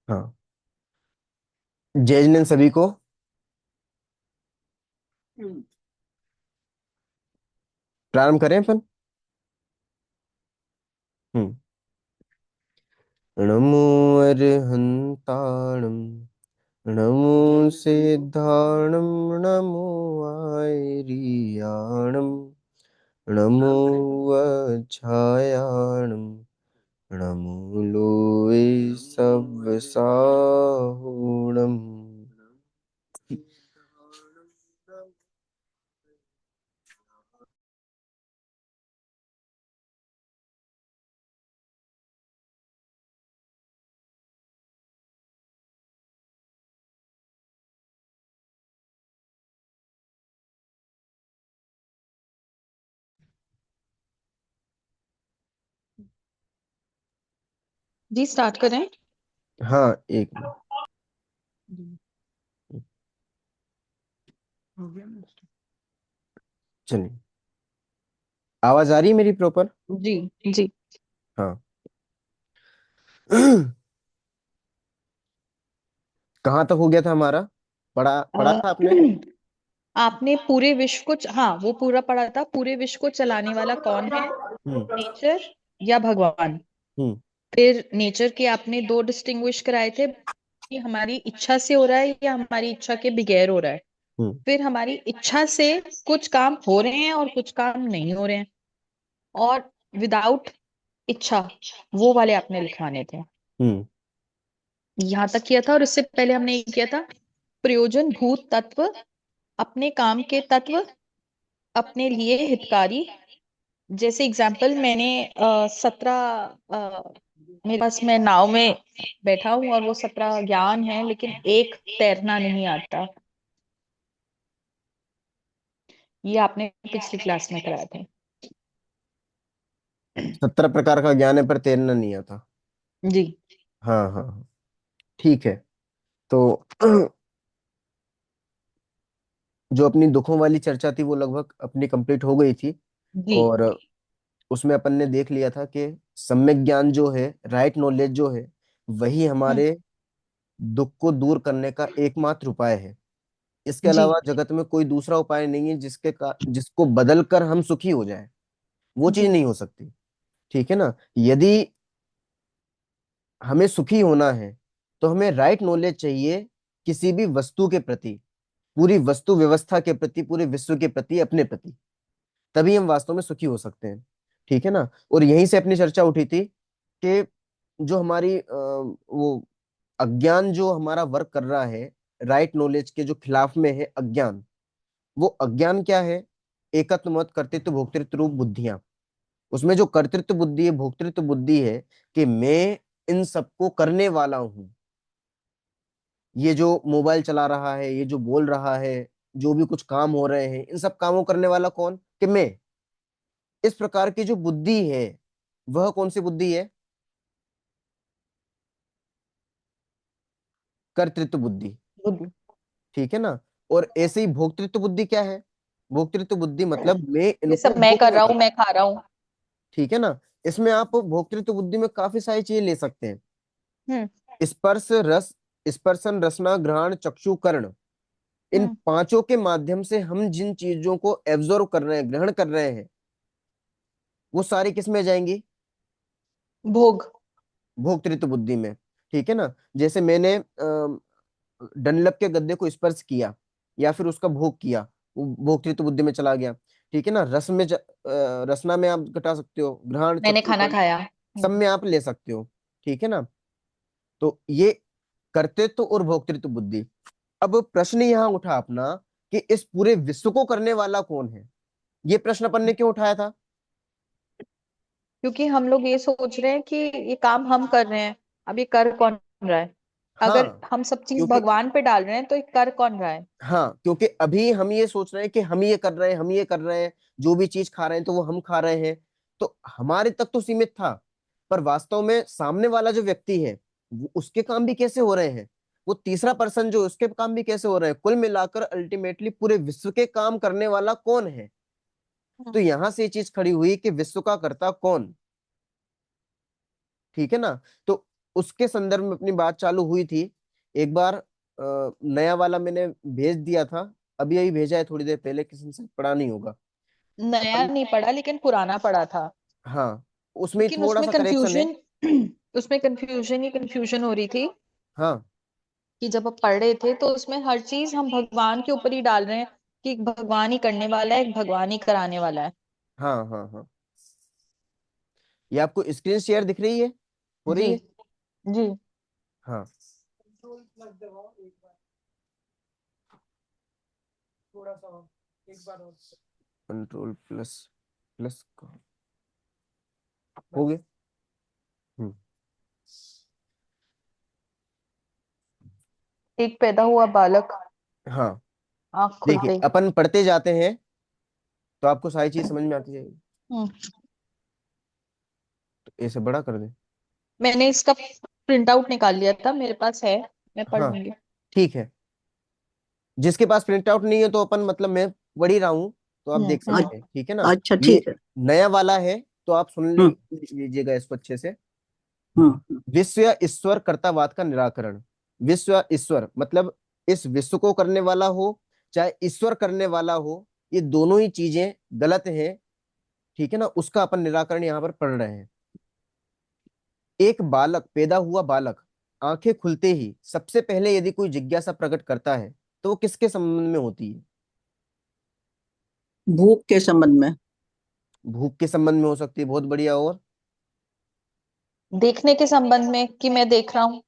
हाँ, जय जिनेंद्र सभी को। प्रारंभ करें अपन। हम्म। नमो अरहंताणं, नमो सिद्धाणं, नमो आयरियाणं, नमो वज्झायाणं, नमो लोये सव्यसाहुणम्। जी स्टार्ट करें। हाँ, एक मिनट। चलिए, आवाज आ रही है मेरी प्रॉपर? जी जी। हाँ। कहाँ तक हो गया था हमारा? पढ़ा पढ़ा अ, था आपने? आपने पूरे विश्व को हाँ वो पूरा पढ़ा था। पूरे विश्व को चलाने वाला कौन है? हम्म। नेचर या भगवान? हम्म। फिर नेचर के आपने दो डिस्टिंग्विश कराए थे कि हमारी इच्छा से हो रहा है या हमारी इच्छा के बगैर हो रहा है। हम्म। फिर हमारी इच्छा से कुछ काम हो रहे हैं और कुछ काम नहीं हो रहे हैं, और विदाउट इच्छा वो वाले आपने लिखवाने थे। हम्म। यहां तक किया था, और इससे पहले हमने ये किया था प्रयोजन भूत तत्व, अपने काम के तत्व, अपने लिए हितकारी। जैसे एग्जाम्पल मैंने 17 मेरे पास, मैं नाव में बैठा हूं और वो 17 ज्ञान है लेकिन एक तैरना नहीं आता। ये आपने पिछली क्लास में कराया था। 17 प्रकार का ज्ञान है पर तैरना नहीं आता। जी हाँ हाँ हाँ, ठीक है। तो जो अपनी दुखों वाली चर्चा थी वो लगभग अपनी कंप्लीट हो गई थी। जी। और उसमें अपन ने देख लिया था कि सम्यक ज्ञान जो है, राइट नॉलेज जो है, वही हम्म। हमारे दुख को दूर करने का एकमात्र उपाय है। इसके जी अलावा जगत में कोई दूसरा उपाय नहीं है जिसको बदल कर हम सुखी हो जाए। वो चीज जी नहीं हो सकती। ठीक है ना? यदि हमें सुखी होना है तो हमें राइट नॉलेज चाहिए किसी भी वस्तु के प्रति, पूरी वस्तु व्यवस्था के प्रति, पूरे विश्व के प्रति, अपने प्रति। तभी हम वास्तव में सुखी हो सकते हैं। ठीक है ना? और यहीं से अपनी चर्चा उठी थी कि जो हमारी वो अज्ञान जो हमारा वर्क कर रहा है, राइट नॉलेज के जो खिलाफ में है अज्ञान। वो अज्ञान क्या है? एकत्व मत कर्तृत्व भोक्तृत्व रूप बुद्धियां। उसमें जो कर्तृत्व बुद्धि है, भोक्तृत्व बुद्धि है, कि मैं इन सबको करने वाला हूं। ये जो मोबाइल चला रहा है, ये जो बोल रहा है, जो भी कुछ काम हो रहे हैं, इन सब कामों करने वाला कौन? कि मैं। इस प्रकार की जो बुद्धि है, वह कौन सी बुद्धि है? कर्तृत्व बुद्धि। बुद्धि। ठीक है ना? और ऐसे ही भोक्तृत्व बुद्धि क्या है? भोक्तृत्व बुद्धि मतलब मैं ये इनको सब मैं कर भोगने रहा हूँ, वाला। मैं खा रहा हूँ। ठीक है ना? इसमें आप भोक्तृत्व बुद्धि में काफी सारी चीजें ले सकते हैं। हम्म। स्पर्श रस, स्पर्शन रसना घ्राण चक्षु कर्ण, इन हम्म। पांचों के माध्यम से हम जिन चीजों को एब्जॉर्व कर रहे हैं, ग्रहण कर रहे हैं, वो सारी किस में जाएंगी? भोग। भोक्तृत्व बुद्धि में। ठीक है ना? जैसे मैंने डनलप के गद्दे को स्पर्श किया या फिर उसका भोग किया, वो भोक्तृत्व बुद्धि में चला गया। ठीक है ना? रसना में आप घटा सकते हो, घ्राण मैंने चक्षु खाना कर्ण, खाया। सब में आप ले सकते हो। ठीक है ना? तो ये कर्तृत्व और भोक्तृत्व बुद्धि। अब प्रश्न यहाँ उठा अपना कि इस पूरे विश्व को करने वाला कौन है? ये प्रश्न अपन ने क्यों उठाया था? क्योंकि हम लोग ये सोच रहे हैं कि ये काम हम कर रहे हैं, अब ये कर कौन रहा है? अगर हाँ, हम सब चीज क्योंकि भगवान पे डाल रहे हैं तो ये कर कौन रहा है? हाँ, क्योंकि अभी हम ये सोच रहे हैं कि हम ये कर रहे हैं, हम ये कर रहे हैं, जो भी चीज खा रहे हैं तो वो हम खा रहे हैं। तो हमारे तक तो सीमित था, पर वास्तव में सामने वाला जो व्यक्ति है, उसके काम भी कैसे हो रहे हैं? वो तीसरा पर्सन जो, उसके काम भी कैसे हो रहे हैं? कुल मिलाकर अल्टीमेटली पूरे विश्व के काम करने वाला कौन है? तो हम्म। यहां से ये चीज खड़ी हुई कि विश्व का कर्ता कौन? ठीक है ना। तो उसके संदर्भ में अपनी बात चालू हुई थी। एक बार नया वाला मैंने भेज दिया था, अभी अभी भेजा है थोड़ी देर पहले, किसी ने शायद पढ़ा नहीं होगा। नया अपन, नहीं पढ़ा लेकिन पुराना पढ़ा था। हाँ, उसमें ही लेकिन थोड़ा उसमें सा करेक्शन है। कंफ्यूजन उसमें कंफ्यूजन ही कंफ्यूजन हो रही थी हाँ कि जब आप पढ़ रहे थे तो उसमें हर चीज हम भगवान के ऊपर ही डाल रहे हैं कि एक भगवान ही करने वाला है, एक भगवान ही कराने वाला है। हाँ हाँ हाँ। ये आपको स्क्रीन शेयर दिख रही है, हो जी रही है? जी। हाँ, कंट्रोल प्लस प्लस हो गया। हम्म। एक पैदा हुआ बालक हाँ, आंख देखिए खुलते। अपन पढ़ते जाते हैं तो आपको सारी चीज समझ में आती जाएगी। हम्म। तो ऐसे बड़ा कर दे। मैंने इसका प्रिंट आउट निकाल लिया था, मेरे पास है, मैं पढ़ हाँ, लूंगी। ठीक है। जिसके पास प्रिंट आउट नहीं है तो अपन, मतलब मैं पढ़ ही रहा हूँ, तो आप देख हम्म। सकते हैं, ठीक है ना। अच्छा ये ठीक है। नया वाला है, तो आप सुन हम्म लीजिएगा इसको अच्छे से। हम्म। विश्व या ईश्वर कर्तावाद का निराकरण। विश्व या ईश्वर मतलब इस विश्व को करने वाला हो चाहे ईश्वर करने वाला हो, ये दोनों ही चीजें गलत हैं, ठीक है ना। उसका अपन निराकरण यहाँ पर पढ़ रहे हैं। एक बालक, पैदा हुआ बालक आंखें खुलते ही सबसे पहले यदि कोई जिज्ञासा प्रकट करता है तो वो किसके संबंध में होती है? भूख के संबंध में। भूख के संबंध में हो सकती है, बहुत बढ़िया। और देखने के संबंध में कि मैं देख रहा हूँ,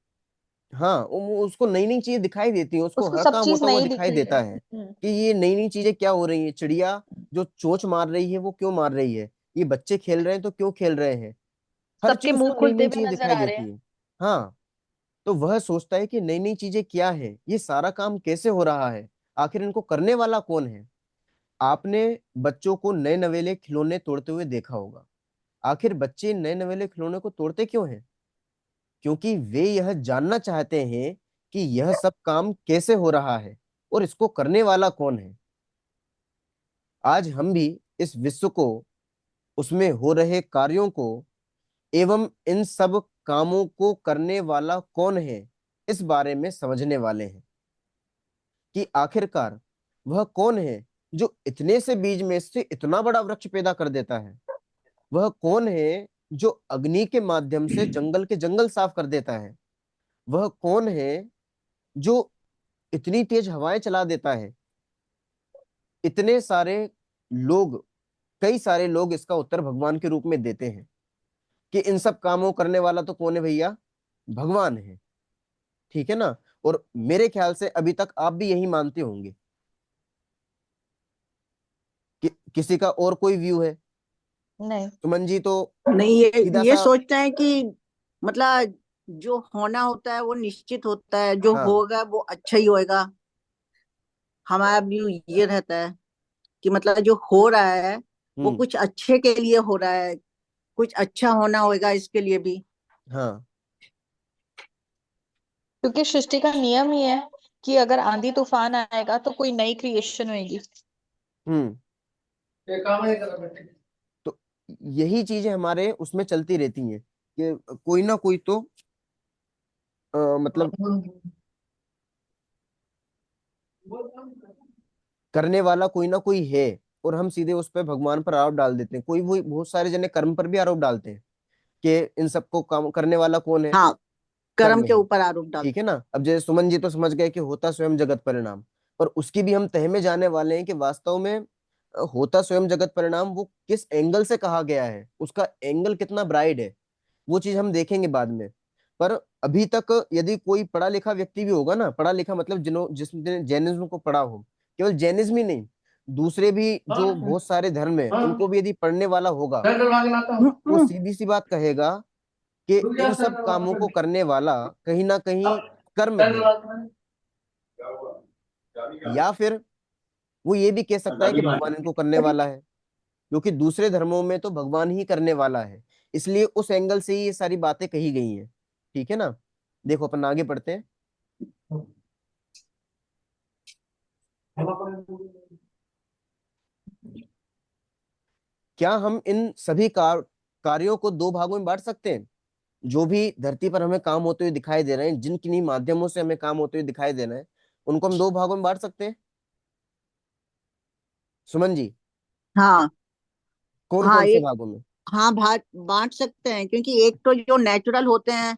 हाँ, उसको नई नई चीजें दिखाई देती हैं, उसको उसको हर सब काम चीज होता हुआ नई दिख दिखाई रही है। देता है कि ये नई नई चीजें क्या हो रही है। चिड़िया जो चोंच मार रही है वो क्यों मार रही है, ये बच्चे खेल रहे हैं तो क्यों खेल रहे हैं, हर सबके चीज मुंह उसको नई खुलते नई हुए चीज नजर दिखाई आ रहे देती हैं। है। हाँ, तो वह सोचता है कि नई नई चीजें क्या है, ये सारा काम कैसे हो रहा है, आखिर इनको करने वाला कौन है। आपने बच्चों को नए नवेले खिलौने तोड़ते हुए देखा होगा। आखिर बच्चे नए नवेले खिलौने को तोड़ते क्यों हैं? क्योंकि वे यह जानना चाहते हैं कि यह सब काम कैसे हो रहा है और इसको करने वाला कौन है। आज हम भी इस विश्व को, उसमें हो रहे कार्यों को एवं इन सब कामों को करने वाला कौन है, इस बारे में समझने वाले हैं कि आखिरकार वह कौन है जो इतने से बीज में से इतना बड़ा वृक्ष पैदा कर देता है। वह कौन है जो अग्नि के माध्यम से जंगल के जंगल साफ कर देता है। वह कौन है जो इतनी तेज हवाएं चला देता है। इतने सारे लोग, कई सारे लोग इसका उत्तर भगवान के रूप में देते हैं कि इन सब कामों करने वाला तो कौन है भैया? भगवान है, ठीक है ना। और मेरे ख्याल से अभी तक आप भी यही मानते होंगे कि किसी का और कोई व्यू है? नहीं। सुमन जी तो नहीं, सीधा ये सा, सोचते हैं कि मतलब जो होना होता है वो निश्चित होता है, जो हाँ, होगा वो अच्छा ही होएगा। हमारा व्यू ये रहता है कि मतलब जो हो रहा है वो हम्म, कुछ अच्छे के लिए हो रहा है, कुछ अच्छा होना होएगा इसके लिए भी। हाँ, क्योंकि सृष्टि का नियम ही है कि अगर आंधी तूफान आएगा तो कोई नई क्रिएशन होगी। हम्म। तो यही चीजें हमारे उसमें चलती रहती हैं कि कोई ना कोई तो मतलब करने वाला कोई ना कोई है, और हम सीधे उस पर भगवान पर आरोप डाल देते हैं। कोई वो बहुत सारे जने कर्म पर भी आरोप डालते हैं कि इन सबको काम करने वाला कौन है? हाँ, कर्म कर्म के है, ऊपर आरोप ठीक है डालते हैं। ना। अब जैसे सुमन जी तो समझ गए कि होता स्वयं जगत परिणाम, पर उसकी भी हम तह में जाने वाले हैं कि वास्तव में होता स्वयं जगत परिणाम वो किस एंगल से कहा गया है, उसका एंगल कितना ब्राइट है, वो चीज हम देखेंगे बाद में। पर अभी तक यदि कोई पढ़ा लिखा व्यक्ति भी होगा ना, पढ़ा लिखा मतलब जिसने जैनिज्म को पढ़ा हो, केवल जैनिज्म ही नहीं, दूसरे भी जो बहुत सारे धर्म है उनको भी यदि पढ़ने वाला होगा, वो सीधी सी बात कहेगा कि इन सब कामों को करने वाला कहीं ना कहीं कर्म है। या फिर वो ये भी कह सकता है कि भगवान इनको करने वाला है, क्योंकि दूसरे धर्मों में तो भगवान ही करने वाला है, इसलिए उस एंगल से ही ये सारी बातें कही गई हैं, ठीक है ना। देखो अपन आगे बढ़ते हैं। क्या हम इन सभी कार्यों को दो भागों में बांट सकते हैं? जो भी धरती पर हमें काम होते हुए दिखाई दे रहे हैं, जिन किन्हीं माध्यमों से हमें काम होते हुए दिखाई दे रहे हैं, उनको हम दो भागों में बांट सकते हैं। सुमन जी, हाँ कौन हाँ कौन से एक, भागों में? हाँ बांट बांट सकते हैं, क्योंकि एक तो जो नेचुरल होते हैं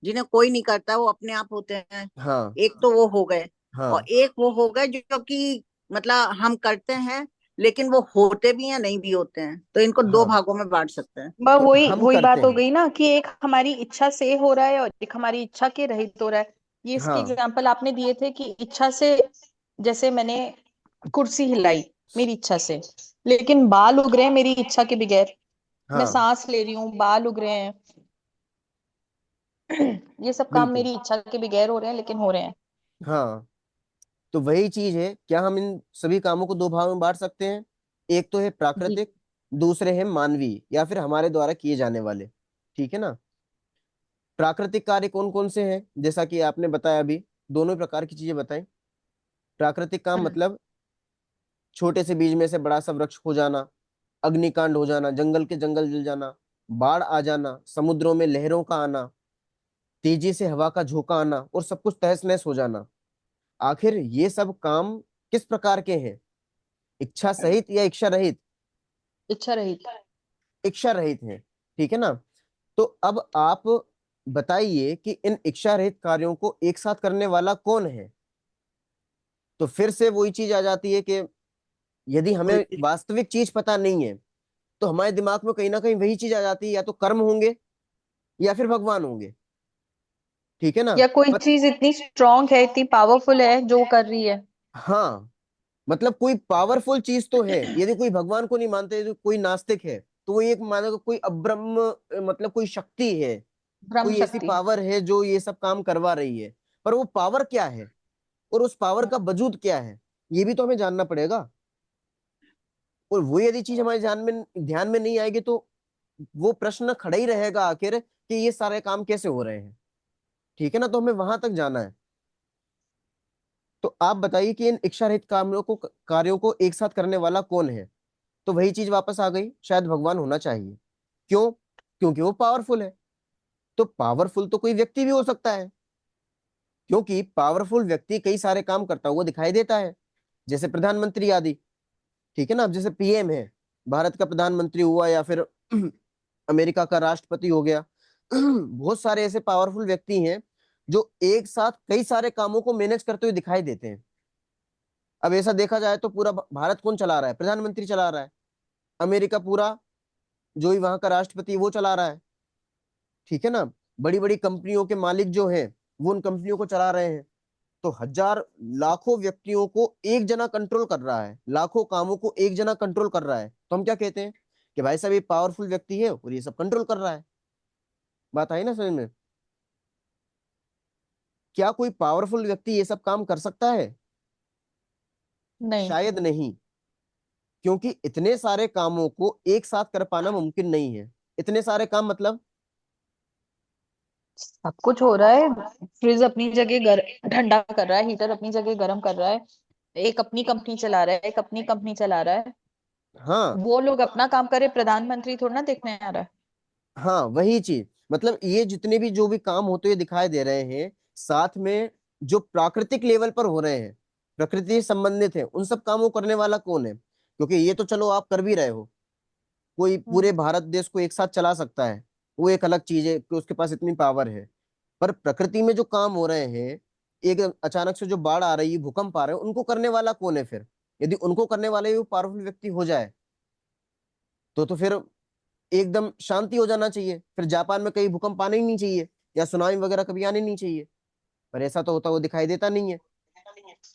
जिन्हें कोई नहीं करता, वो अपने आप होते हैं। हाँ एक तो वो हो गए, और हाँ एक वो हो गए जो कि मतलब हम करते हैं, लेकिन वो होते भी हैं नहीं भी होते हैं, तो इनको दो हाँ। भागों में बांट सकते हैं। बस तो वही हम वही करते बात हो हैं। गई ना कि एक हमारी इच्छा से हो रहा है और एक हमारी इच्छा के रहित हो रहा है। ये इसके हाँ एग्जाम्पल आपने दिए थे कि इच्छा से, जैसे मैंने कुर्सी हिलाई मेरी इच्छा से, लेकिन बाल उग रहे हैं मेरी इच्छा के बगैर। मैं हाँ सांस ले रही हूँ, बाल उग रहे हैं। ये सब काम बिल्कुल। मेरी इच्छा के बगैर हो रहे हैं, लेकिन हो रहे हैं। हाँ, तो वही चीज है, क्या हम इन सभी कामों को दो भागों में बांट सकते हैं? एक तो है जी। प्राकृतिक, दूसरे है मानवीय या फिर हमारे द्वारा किए जाने वाले। ठीक है ना? प्राकृतिक कार्य कौन कौन से हैं, जैसा कि आपने बताया अभी, दोनों प्रकार की चीजें बताई। प्राकृतिक काम हम्म। मतलब छोटे से बीज में से बड़ा सा वृक्ष हो जाना, अग्निकांड हो जाना, जंगल के जंगल जल जाना, बाढ़ आ जाना, समुद्रों में लहरों का आना, तेजी से हवा का झोंका आना और सब कुछ तहस नहस हो जाना। आखिर ये सब काम किस प्रकार के हैं? इच्छा सहित या इच्छा रहित? इच्छा रहित। इच्छा रहित हैं। ठीक है ना? तो अब आप बताइए कि इन इच्छा रहित कार्यों को एक साथ करने वाला कौन है? तो फिर से वही चीज आ जाती है कि यदि हमें वास्तविक चीज पता नहीं है, तो हमारे दिमाग में कहीं ना कहीं वही चीज आ जाती है, या तो कर्म होंगे या फिर भगवान होंगे। ठीक है ना? या कोई पर चीज इतनी स्ट्रांग है, इतनी पावरफुल है जो वो कर रही है। हाँ, मतलब कोई पावरफुल चीज तो है। यदि कोई भगवान को नहीं मानते, यदि कोई नास्तिक है, तो वो एक मानेगा कोई अब्रह्म, मतलब कोई शक्ति है, ब्रह्म कोई ऐसी शक्ति। पावर है जो ये सब काम करवा रही है। पर वो पावर क्या है और उस पावर का वजूद क्या है, ये भी तो हमें जानना पड़ेगा। और वो यदि चीज हमारे ध्यान में नहीं आएगी, तो वो प्रश्न खड़ा ही रहेगा आखिर कि ये सारे काम कैसे हो रहे हैं। ठीक है ना? तो हमें वहां तक जाना है। तो आप बताइए कि इन इच्छा रहित कार्यों को एक साथ करने वाला कौन है? तो वही चीज वापस आ गई, शायद भगवान होना चाहिए। क्यों? क्योंकि वो पावरफुल है। तो पावरफुल तो कोई व्यक्ति भी हो सकता है, क्योंकि पावरफुल व्यक्ति कई सारे काम करता हुआ दिखाई देता है, जैसे प्रधानमंत्री आदि। ठीक है ना? अब जैसे पीएम है, भारत का प्रधानमंत्री हुआ, या फिर अमेरिका का राष्ट्रपति हो गया। बहुत सारे ऐसे पावरफुल व्यक्ति हैं जो एक साथ कई सारे कामों को मैनेज करते हुए दिखाई देते हैं। अब ऐसा देखा जाए तो पूरा भारत कौन चला रहा है? प्रधानमंत्री चला रहा है। अमेरिका पूरा, जो ही वहां का राष्ट्रपति, वो चला रहा है। ठीक है ना? बड़ी बड़ी कंपनियों के मालिक जो हैं, वो उन कंपनियों को चला रहे हैं। तो हजार लाखों व्यक्तियों को एक जना कंट्रोल कर रहा है, लाखों कामों को एक जना कंट्रोल कर रहा है। तो हम क्या कहते हैं कि भाई साहब ये पावरफुल व्यक्ति है और ये सब कंट्रोल कर रहा है। बात आई ना समझ में? क्या कोई पावरफुल व्यक्ति ये सब काम कर सकता है? नहीं। शायद नहीं, क्योंकि इतने सारे कामों को एक साथ कर पाना मुमकिन नहीं है। इतने सारे काम मतलब, सब कुछ हो रहा है। फ्रिज अपनी जगह ठंडा कर रहा है, हीटर अपनी जगह गर्म कर रहा है। एक अपनी कंपनी चला रहा है, एक अपनी कंपनी चला रहा है। हाँ वो लोग अपना काम करे, प्रधानमंत्री थोड़ा ना देखने आ रहा है। हाँ, वही चीज, मतलब ये जितने भी जो भी काम होते हुए दिखाई दे रहे हैं, साथ में जो प्राकृतिक लेवल पर हो रहे हैं, प्रकृति से संबंधित है, उन सब कामों को करने वाला कौन है? क्योंकि ये तो चलो आप कर भी रहे हो, कोई पूरे हम्म। भारत देश को एक साथ चला सकता है, वो एक अलग चीज है कि उसके पास इतनी पावर है। पर प्रकृति में जो काम हो रहे हैं, एक अचानक से जो बाढ़ आ रही है, भूकंप आ रहे हैं, उनको करने वाला कौन है फिर? यदि उनको करने वाले वो पावरफुल व्यक्ति हो जाए, तो फिर एकदम शांति हो जाना चाहिए, फिर जापान में कहीं भूकंप आने ही नहीं चाहिए, या सुनामी वगैरह कभी आने नहीं चाहिए। पर ऐसा तो होता हुआ दिखाई देता नहीं है।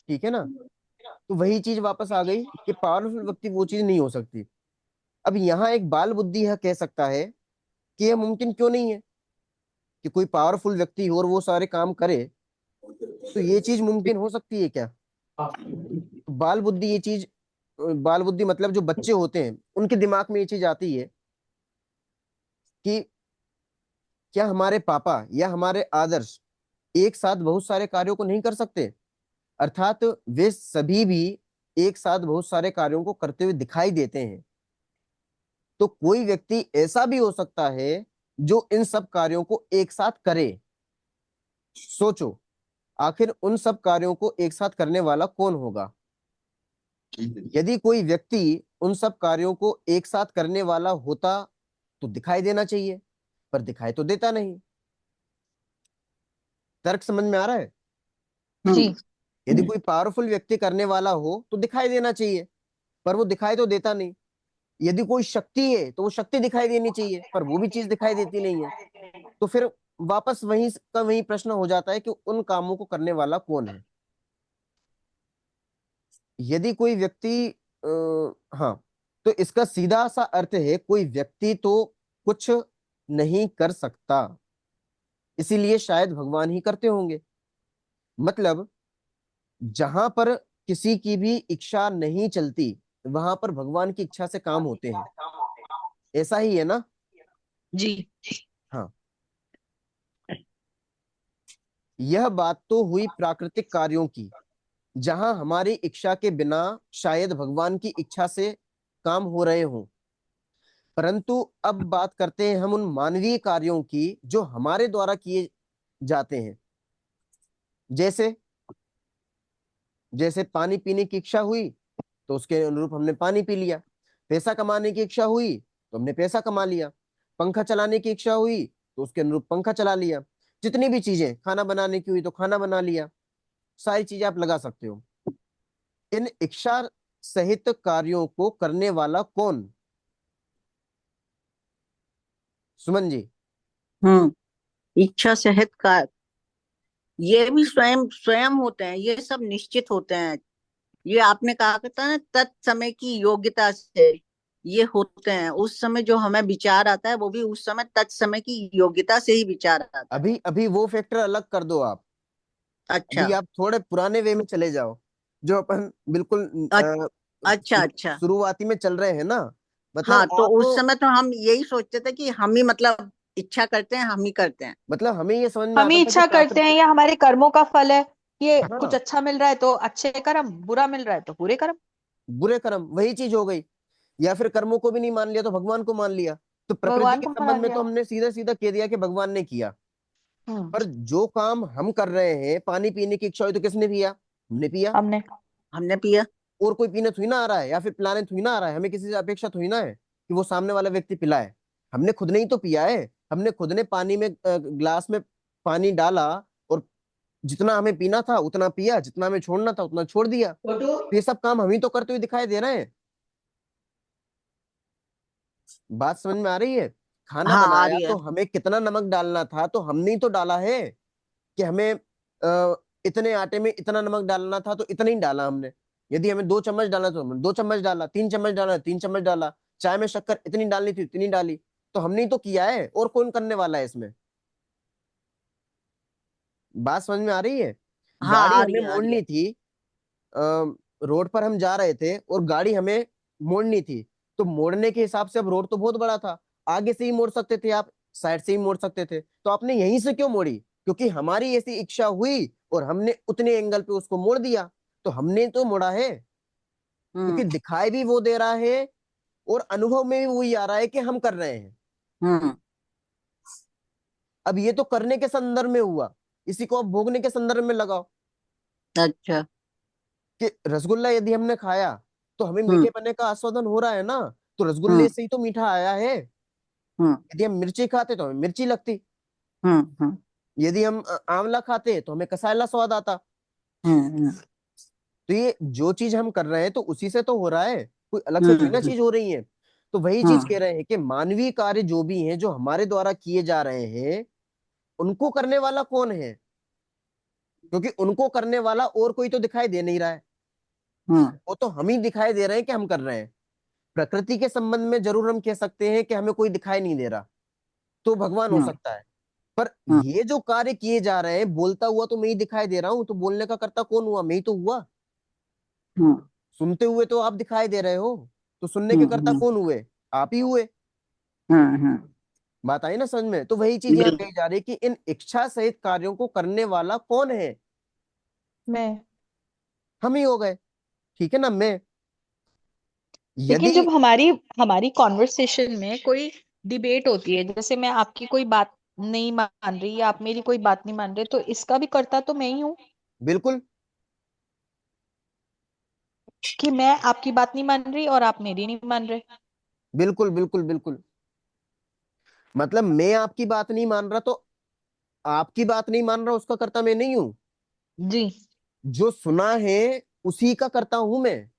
ठीक है ना? तो वही चीज वापस आ गई कि पावरफुल व्यक्ति वो चीज नहीं हो सकती। अब यहाँ एक बाल बुद्धि है कह सकता है कि यह मुमकिन क्यों नहीं है कि कोई पावरफुल व्यक्ति हो और वो सारे काम करे। तो ये चीज मुमकिन हो सकती है क्या? तो बाल बुद्धि ये चीज, बाल बुद्धि मतलब जो बच्चे होते हैं उनके दिमाग में ये चीज आती है कि क्या हमारे पापा या हमारे आदर्श एक साथ बहुत सारे कार्यों को नहीं कर सकते? अर्थात वे सभी भी एक साथ बहुत सारे कार्यों को करते हुए दिखाई देते हैं। तो कोई व्यक्ति ऐसा भी हो सकता है जो इन सब कार्यों को एक साथ करे। सोचो, आखिर उन सब कार्यों को एक साथ करने वाला कौन होगा? यदि कोई व्यक्ति उन सब कार्यों को एक साथ करने वाला होता तो दिखाई देना चाहिए, पर दिखाई तो देता नहीं। तर्क समझ में आ रहा है? जी। यदि कोई पावरफुल व्यक्ति करने वाला हो तो दिखाई देना चाहिए, पर वो दिखाई तो देता नहीं। यदि कोई शक्ति है तो वो शक्ति दिखाई देनी चाहिए, पर वो भी चीज दिखाई देती नहीं है। तो फिर वापस वहीं का वही प्रश्न हो जाता है कि उन कामों को करने वाला कौन है। यदि कोई व्यक्ति हाँ, तो इसका सीधा सा अर्थ है कोई व्यक्ति तो कुछ नहीं कर सकता, इसीलिए शायद भगवान ही करते होंगे। मतलब जहां पर किसी की भी इच्छा नहीं चलती, वहां पर भगवान की इच्छा से काम होते हैं। ऐसा ही है ना? जी। हाँ। यह बात तो हुई प्राकृतिक कार्यों की, जहां हमारी इच्छा के बिना शायद भगवान की इच्छा से काम हो रहे हों। परंतु अब बात करते हैं हम उन मानवीय कार्यों की जो हमारे द्वारा किए जाते हैं। जैसे जैसे पानी पीने की इच्छा हुई तो उसके अनुरूप हमने पानी पी लिया। पैसा कमाने की इच्छा हुई तो हमने पैसा कमा लिया। पंखा चलाने की इच्छा हुई तो उसके अनुरूप पंखा चला लिया। जितनी भी चीजें, खाना बनाने की हुई तो खाना बना लिया। सारी चीजें आप लगा सकते हो। इन इच्छा सहित कार्यों को करने वाला कौन? सुमन जी। हम्म इच्छा सहित का ये भी स्वयं स्वयं होते हैं, ये सब निश्चित होते हैं। ये आपने कहा था ना, तत्समय की योग्यता से ये होते हैं। उस समय जो हमें विचार आता है वो भी उस समय तत्समय की योग्यता से ही विचार आता है। अभी अभी वो फैक्टर अलग कर दो आप। अच्छा। अभी आप थोड़े पुराने वे में चले जाओ, जो अपन बिल्कुल अ- अच्छा अच्छा। शुरुआती में चल रहे हैं ना। मतलब हाँ, तो उस आप, समय तो हम यही सोचते थे कि हम ही मतलब इच्छा करते हैं, हम ही करते हैं। मतलब हमें ये समझ में हम आता ही था कि इच्छा करते हैं प्राकृतिक, या हमारे कर्मों का फल है। ये कुछ हाँ, अच्छा मिल रहा है तो अच्छे कर्म, बुरा मिल रहा है तो बुरे कर्म। बुरे कर्म, वही चीज हो गई। या फिर कर्मों को भी नहीं मान लिया तो भगवान को मान लिया। तो प्रकृति भगवान के को मना संबंध में तो लिया। हमने सीधा सीधा कह दिया कि भगवान ने किया। हम्म। पर जो काम हम कर रहे हैं, पानी पीने की इच्छा हुई तो किसने पिया? हमने पिया। हमने। हमने पिया। और कोई पीने थोड़ी ना आ रहा है, या फिर पिलाने थोड़ी ना आ रहा है। हमें किसी से अपेक्षा थोड़ी ना है कि वो सामने वाला व्यक्ति पिलाए। हमने खुद ने ही तो पिया है। हमने खुद ने पानी में ग्लास में पानी डाला, और जितना हमें पीना था उतना पिया, जितना हमें छोड़ना था उतना छोड़ दिया। फोटो। तो ये सब काम हम ही तो करते हुए दिखाई दे रहे हैं। बात समझ में आ रही है? खाना हाँ, आ बनाया रही है। तो हमें कितना नमक डालना था तो हमने ही तो डाला है। कि हमें इतने आटे में इतना नमक डालना था तो इतना ही डाला हमने। यदि हमें 2 चम्मच डालना तो हमने 2 चम्मच डाला, 3 चम्मच डाला 3 चम्मच डाला। चाय में शक्कर इतनी डालनी थी इतनी डाली। तो हमने ही तो किया है, और कौन करने वाला है इसमें? बात समझ में आ रही है? हाँ, गाड़ी आ रही हमें है, आ रही है। मोड़नी थी, रोड पर हम जा रहे थे और गाड़ी हमें मोड़नी थी। तो मोड़ने के हिसाब से अब रोड तो बहुत बड़ा था। आगे से ही मोड़ सकते थे आप, साइड से ही मोड़ सकते थे, तो आपने यहीं से क्यों मोड़ी? क्योंकि हमारी ऐसी इच्छा हुई और हमने उतने एंगल पे उसको मोड़ दिया। तो हमने तो मोड़ा है। क्योंकि हम्म दिखाई भी वो दे रहा है और अनुभव में भी वही आ रहा है कि हम कर रहे हैं। हम्म अब ये तो करने के संदर्भ में हुआ, इसी को अब भोगने के संदर्भ में लगाओ। अच्छा। कि रसगुल्ला यदि हमने खाया तो हमें हम्म मीठे पने का आस्वादन हो रहा है ना। तो रसगुल्ले हम्म से ही तो मीठा आया है। हम्म यदि हम मिर्ची खाते तो हमें मिर्ची लगती। हम्म यदि हम आंवला खाते तो हमें कसायला स्वाद आता। हम्म तो ये जो चीज हम कर रहे हैं तो उसी से तो हो रहा है, कोई अलग से थोड़ी ना हम्म चीज हो रही है। तो वही चीज हम्म कह रहे हैं कि मानवीय कार्य जो भी हैं जो हमारे द्वारा किए जा रहे हैं, उनको करने वाला कौन है? क्योंकि उनको करने वाला और कोई तो दिखाई दे नहीं रहा है। हम्म वो तो हम ही दिखाई दे रहे हैं कि हम कर रहे हैं। प्रकृति के संबंध में जरूर हम कह सकते हैं कि हमें कोई दिखाई नहीं दे रहा, तो भगवान हो हम्म सकता है। पर हम्म ये जो कार्य किए जा रहे हैं, बोलता हुआ तो मैं ही दिखाई दे रहा हूं, तो बोलने का कर्ता कौन हुआ? मैं ही तो हुआ। हम्म सुनते हुए तो आप दिखाई दे रहे हो, तो सुनने के कर्ता हम्म कौन हुए? आप ही हुए। हम्म। बात आई ना समझ में? तो वही चीज यहाँ बिल्कुल। कही जा रही है कि इन इच्छा सहित कार्यों को करने वाला कौन है? मैं। हम ही हो गए। ठीक है ना? मैं, लेकिन यदि, जब हमारी हमारी कॉन्वर्सेशन में कोई डिबेट होती है, जैसे मैं आपकी कोई बात नहीं मान रही या आप मेरी कोई बात नहीं मान रहे, तो इसका भी कर्ता तो मैं ही हूँ बिल्कुल कि मैं आपकी बात नहीं मान रही और आप मेरी नहीं मान रहे। बिल्कुल बिल्कुल बिल्कुल। मतलब मैं आपकी बात नहीं मान रहा तो आपकी बात नहीं मान रहा उसका कर्ता मैं नहीं हूं। जी। जो सुना है उसी का करता हूं मैं,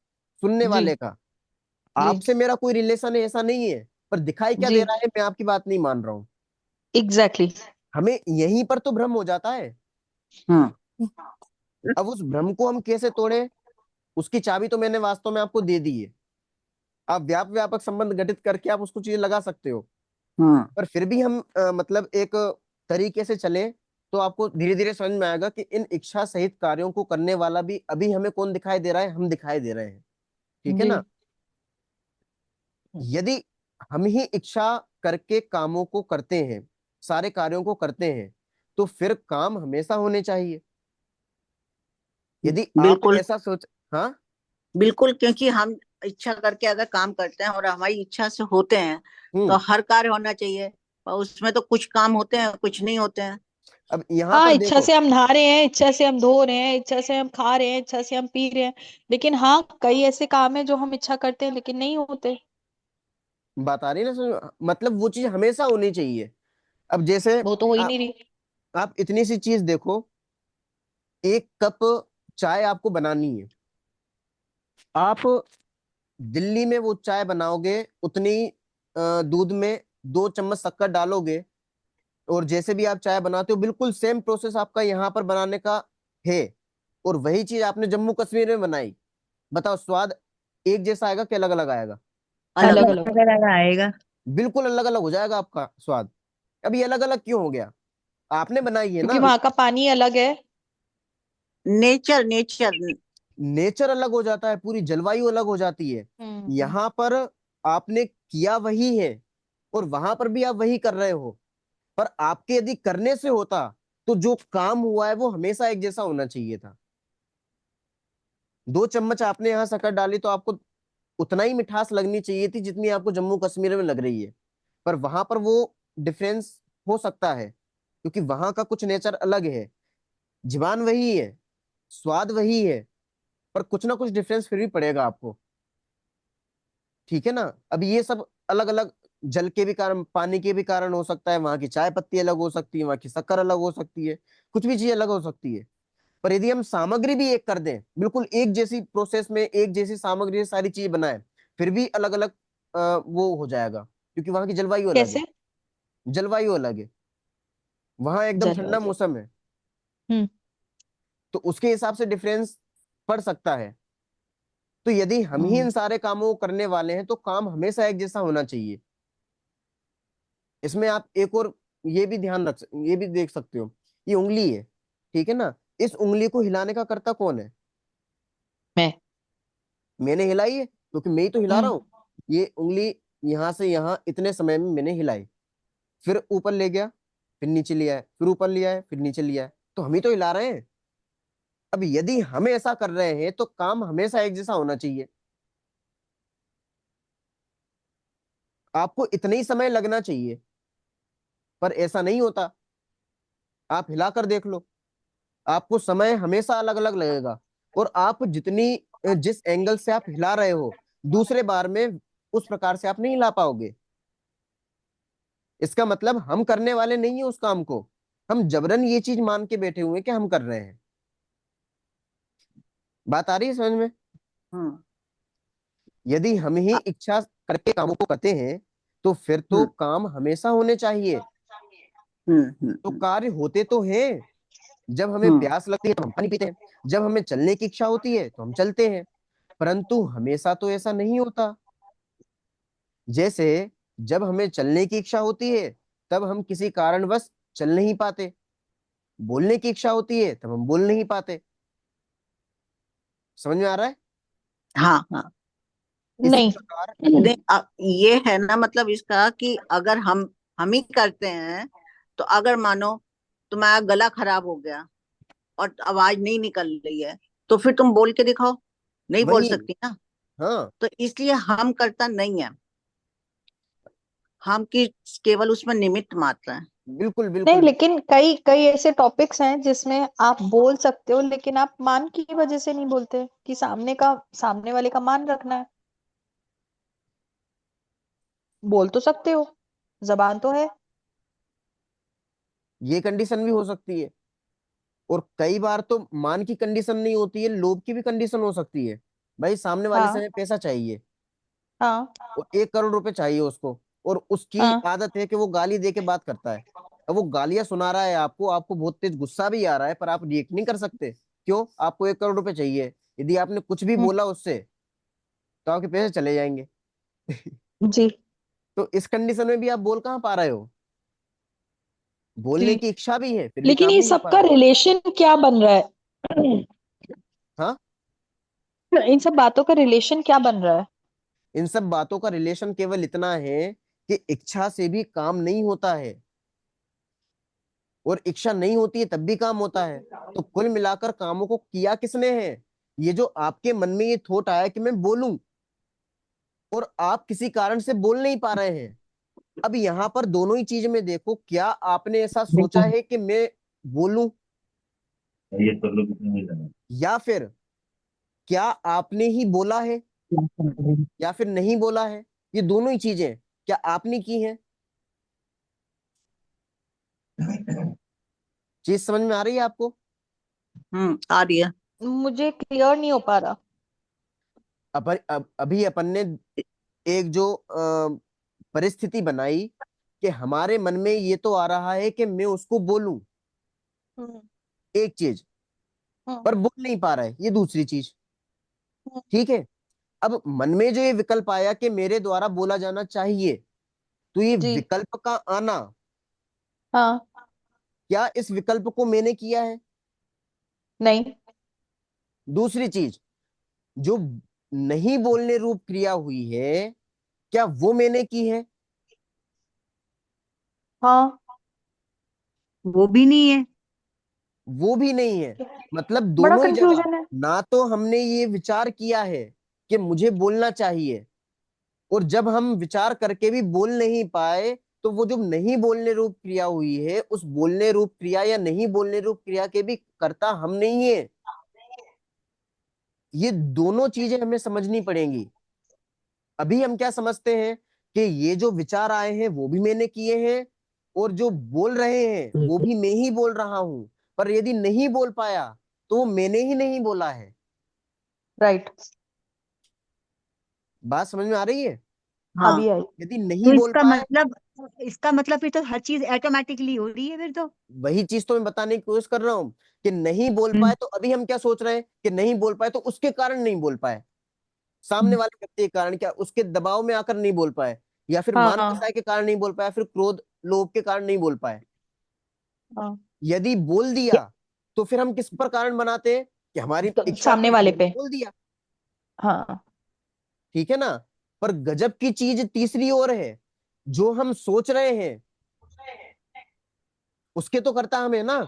सुनने जी। वाले का। जी। आपसे मेरा कोई रिलेशन है ऐसा नहीं है, पर दिखाई क्या जी। दे रहा है, मैं आपकी बात नहीं मान रहा हूं। एग्जैक्टली। हमें यहीं पर तो भ्रम हो जाता है। हम्म। अब उस भ्रम को हम कैसे तोड़े, उसकी चाबी तो मैंने वास्तव में आपको दे दी है। आप व्यापक संबंध गठित करके आप उसको चीजें लगा सकते हो। हम्म। पर फिर भी हम मतलब एक तरीके से चले तो आपको धीरे धीरे समझ में आएगा कि इन इच्छा सहित कार्यों को करने वाला भी अभी हमें कौन दिखाई दे रहा है, हम दिखाई दे रहे हैं। ठीक है जी। ना। यदि हम ही इच्छा करके कामों को करते हैं, सारे कार्यों को करते हैं, तो फिर काम हमेशा होने चाहिए। यदि आप बिल्कुल ऐसा सोच, हाँ। बिल्कुल, क्योंकि हम इच्छा करके अगर काम करते हैं और हमारी इच्छा से होते हैं तो हम्म। हर कार्य होना चाहिए। और उसमें तो कुछ काम होते हैं, कुछ नहीं होते हैं। अब यहाँ हाँ, पर इच्छा देखो, से हम नहा रहे हैं, इच्छा से हम धो रहे हैं, इच्छा से हम खा रहे हैं, इच्छा से हम पी रहे हैं, लेकिन हाँ कई ऐसे काम है जो हम इच्छा करते हैं लेकिन नहीं होते। बात आ रही है ना मतलब वो चीज हमेशा होनी चाहिए। अब जैसे वो तो हो ही आप नहीं रही। आप इतनी सी चीज देखो, एक कप चाय आपको बनानी है। आप दिल्ली में वो चाय बनाओगे उतनी दूध में 2 चम्मच शक्कर डालोगे, और जैसे भी आप चाय बनाते हो बिल्कुल सेम प्रोसेस आपका यहाँ पर बनाने का है, और वही चीज आपने जम्मू कश्मीर में बनाई, बताओ स्वाद एक जैसा आएगा कि अलग अलग आएगा? अलग अलग अलग। अलग। अलग अलग आएगा। बिल्कुल अलग अलग हो जाएगा आपका स्वाद। अब ये अलग अलग क्यों हो गया? आपने बनाई है क्योंकि ना। वहां का पानी अलग है। Nature nature. नेचर अलग हो जाता है, पूरी जलवायु अलग हो जाती है। हम्म। यहाँ पर आपने किया वही है, और वहां पर भी आप वही कर रहे हो। पर आपके यदि करने से होता तो जो काम हुआ है वो हमेशा एक जैसा होना चाहिए था। 2 चम्मच आपने यहाँ शक्कर डाली तो आपको उतना ही मिठास लगनी चाहिए थी जितनी आपको जम्मू कश्मीर में लग रही है। पर वहां पर वो डिफरेंस हो सकता है, क्योंकि वहां का कुछ नेचर अलग है। जुबान वही है, स्वाद वही है, पर कुछ ना कुछ डिफरेंस फिर भी पड़ेगा आपको। ठीक है ना। अब ये सब अलग अलग, जल के भी कारण, पानी के भी कारण हो सकता है, वहां की चाय पत्ती अलग हो सकती है, वहां की शक्कर अलग हो सकती है, कुछ भी चीज अलग हो सकती है। पर यदि हम सामग्री भी एक कर दें, बिल्कुल एक जैसी प्रोसेस में एक जैसी सामग्री से सारी चीज बनाए, फिर भी अलग अलग वो हो जाएगा, क्योंकि वहां की जलवायु अलग है। कैसे? जलवायु अलग है, वहां एकदम ठंडा जलवायु। मौसम है, हम्म। तो उसके हिसाब से डिफरेंस पड़ सकता है। तो यदि हम ही हम्म। इन सारे कामों को करने वाले हैं तो काम हमेशा एक जैसा होना चाहिए। इसमें आप एक और ये भी ये भी देख सकते हो, ये उंगली है, ठीक है ना। इस उंगली को हिलाने का कर्ता कौन है? मैं। मैंने हिलाई है, क्योंकि मैं ही तो हिला रहा हम्म। हूँ। ये उंगली यहां से यहां इतने समय में मैंने हिलाई, फिर ऊपर ले गया, फिर नीचे लिया है, फिर ऊपर लिया है, फिर नीचे लिया है, तो हम ही तो हिला रहे हैं। अब यदि हम ऐसा कर रहे हैं तो काम हमेशा एक जैसा होना चाहिए। आपको इतना ही समय लगना चाहिए, पर ऐसा नहीं होता। आप हिला कर देख लो, आपको समय हमेशा अलग अलग लगेगा। और आप जिस एंगल से आप हिला रहे हो, दूसरे बार में उस प्रकार से आप नहीं हिला पाओगे। इसका मतलब हम करने वाले नहीं है उस काम को, हम जबरन ये चीज मान के बैठे हुए हैं कि हम कर रहे हैं। बात आ रही है समझ में? हम्म। यदि हम ही अ- इच्छा करके कामों को करते हैं तो फिर तो हम्म। काम हमेशा होने चाहिए। हम्म। तो कार्य होते तो हैं। जब हमें हम्म। प्यास लगती है तो हम पानी पीते हैं, जब हमें चलने की इच्छा होती है तो हम चलते हैं। परंतु हमेशा तो ऐसा नहीं होता। जैसे जब हमें चलने की इच्छा होती है तब हम किसी कारणवश चल नहीं पाते, बोलने की इच्छा होती है तब हम बोल नहीं पाते। समझ में आ रहा है? हाँ हाँ। इसी नहीं। प्रकार ये है ना, मतलब इसका कि अगर हम ही करते हैं तो अगर मानो तुम्हारा गला खराब हो गया और आवाज नहीं निकल रही है, तो फिर तुम बोल के दिखाओ, नहीं बोल वही, सकती ना। हाँ। तो इसलिए हम करता नहीं है, हम की केवल उसमें निमित्त मात्र है। बिल्कुल नहीं, बिल्कुल। लेकिन कई कई ऐसे टॉपिक्स हैं जिसमें आप बोल सकते हो, लेकिन आप मान की वजह से नहीं बोलते कि सामने वाले का मान रखना है। बोल तो सकते हो, जबान तो है। ये कंडीशन भी हो सकती है। और कई बार तो मान की कंडीशन नहीं होती है, लोभ की भी कंडीशन हो सकती है। भाई सामने वाले से हाँ हमें पैसा चाहिए, हाँ और 1 करोड़ रुपए चाहिए उसको, और उसकी हाँ। आदत है कि वो गाली दे के बात करता है। अब वो गालियां सुना रहा है आपको, आपको बहुत तेज गुस्सा भी आ रहा है, पर आप रिएक्ट नहीं कर सकते। क्यों? आपको 1 करोड़ रुपए चाहिए। यदि आपने कुछ भी हम्म, बोला उससे, तो आपके पैसे चले जाएंगे। जी तो इस कंडीशन में भी आप बोल कहाँ पा रहे हो? जी। बोलने की इच्छा भी है, फिर भी लेकिन काम ये नहीं हो पा सबका रहा है। रिलेशन क्या बन रहा है? हाँ। इन सब बातों का रिलेशन क्या बन रहा है? इन सब बातों का रिलेशन केवल इतना है कि इच्छा से भी काम नहीं होता है, और इच्छा नहीं होती है तब भी काम होता है। तो कुल मिलाकर कामों को किया किसने है? ये जो आपके मन में ये थॉट आया कि मैं बोलूं, और आप किसी कारण से बोल नहीं पा रहे हैं। अब यहां पर दोनों ही चीज में देखो, क्या आपने ऐसा सोचा है कि मैं बोलूं, ये सब लोग कितने मिल रहे हैं? या फिर क्या आपने ही बोला है, या फिर नहीं बोला है? ये दोनों ही चीजें क्या आपने की हैं? चीज समझ में आ रही है आपको? आ रही है। मुझे क्लियर नहीं हो पा रहा। अभी अपन ने एक जो परिस्थिति बनाई कि हमारे मन में ये तो आ रहा है कि मैं उसको बोलूं, हम्म एक चीज, हम्म पर बोल नहीं पा रहा है, ये दूसरी चीज। हम्म, ठीक है। अब मन में जो ये विकल्प आया कि मेरे द्वारा बोला जाना चाहिए, तो ये जी विकल्प का आना, हाँ। क्या इस विकल्प को मैंने किया है? नहीं। दूसरी चीज, जो नहीं बोलने रूप क्रिया हुई है, क्या वो मैंने की है? हाँ। वो भी नहीं है। वो भी नहीं है। मतलब बड़ा दोनों ही जगह कंफ्यूजन है। ना तो हमने ये विचार किया है कि मुझे बोलना चाहिए, और जब हम विचार करके भी बोल नहीं पाए, तो वो जो नहीं बोलने रूप क्रिया हुई है, उस बोलने रूप क्रिया या नहीं बोलने रूप क्रिया के भी कर्ता हम नहीं है। ये दोनों चीजें हमें समझनी पड़ेंगी। अभी हम क्या समझते हैं कि ये जो विचार आए हैं वो भी मैंने किए हैं, और जो बोल रहे हैं वो भी मैं ही बोल रहा हूं। पर यदि नहीं बोल पाया, तो वो मैंने ही नहीं बोला है। राइट। बात समझ में आ रही है? हाँ, अभी आई। यदि तो नहीं बोल पाए, इसका मतलब फिर तो हर चीज ऑटोमेटिकली हो रही है फिर तो। वही चीज तो मैं बताने की कोशिश कर रहा हूं कि नहीं बोल पाए, हम्म, तो अभी हम क्या सोच रहे हैं कि नहीं बोल पाए तो उसके कारण नहीं बोल पाए, सामने हम्म, वाले व्यक्ति के कारण, क्या उसके दबाव में आकर नहीं बोल पाए, या फिर मान हाँ व्यवसाय के कारण नहीं बोल पाए, फिर क्रोध लोभ के कारण नहीं बोल पाए। हाँ। यदि बोल दिया, तो फिर हम किस पर कारण बनाते हैं कि हमारी तो इच्छा सामने थी वाले इसलिए हमने पे। बोल दिया। हाँ। ठीक है ना? पर गजब की चीज तीसरी ओर है, जो हम सोच रहे हैं उसके तो करता हम है ना,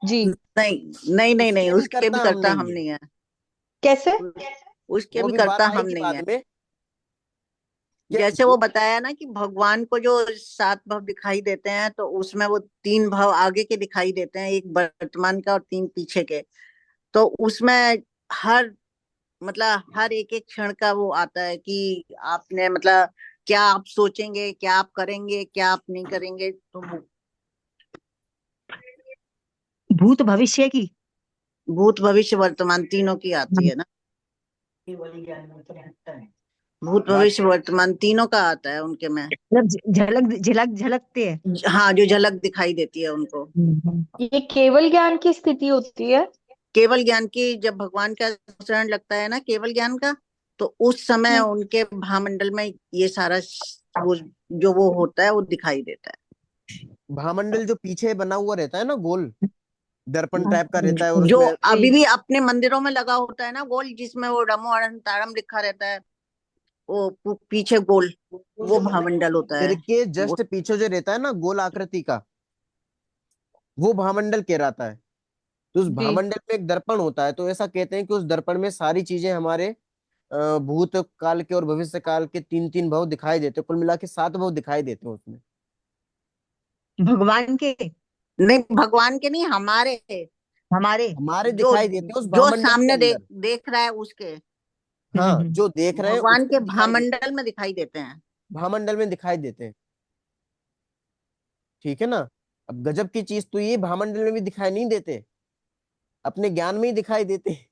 जी। नहीं नहीं नहीं नहीं, उसके भी उसके भी करता हम करता हम नहीं है। नहीं है। कैसे? उसके वो भी भी करता बात हम आएगी नहीं बाद है। में, कि जैसे वो बताया ना कि भगवान को जो 7 भव दिखाई देते हैं, तो उसमें वो 3 भव आगे के दिखाई देते हैं, एक वर्तमान का और 3 पीछे के। तो उसमें हर मतलब हर एक एक क्षण का वो आता है कि आपने मतलब क्या आप सोचेंगे, क्या आप करेंगे, क्या आप नहीं करेंगे। तो भूत भविष्य की। भूत भविष्य वर्तमान तीनों की आती हाँ, है ना। भूत बात भविष्य वर्तमान तीनों का आता है उनके में। मतलब झलक झलक झलकते हैं। हाँ, जो झलक दिखाई देती है उनको। ये केवल ज्ञान की स्थिति होती है। केवल ज्ञान की, जब भगवान का शरण लगता है ना केवल ज्ञान का, तो उस समय हम्म, उनके भामंडल में ये सारा वो जो वो होता है वो दिखाई देता भामंडल जो पीछे बना हुआ रहता है ना, गोल दर्पण है। टाइप का रहता है, और जो उसमें जी। अभी भी अपने मंदिरों में लगा होता है ना गोल, जिसमें वो रमो अरहं तारम लिखा रहता है, वो पीछे गोल, वो भामंडल होता सिर है। के वो जस्ट पीछे जो रहता है ना गोल आकृति का, वो भामंडल कहलाता है। तो उस जी। भामंडल में एक दर्पण होता है, तो ऐसा कहते हैं कि उस दर्पण में सारी चीजें हमारे भूत काल के और भविष्य काल के तीन तीन भव दिखाई देते, कुल मिला के 7 भव दिखाई देते हैं उसमें। भगवान के, नहीं, भगवान के नहीं, हमारे हमारे। हमारे जो दिखाई देते हैं उस जो भामंडल के सामने अंदर। देख रहा है उसके, हाँ, हम्म। जो देख रहे हैं भगवान उसको के भी दिखाई देते भामंडल में दिखाई देते हैं। हैं, भामंडल में दिखाई देते हैं। ठीक है ना। अब गजब की चीज तो ये, भामंडल में भी दिखाई नहीं देते, अपने ज्ञान में ही दिखाई देते हैं।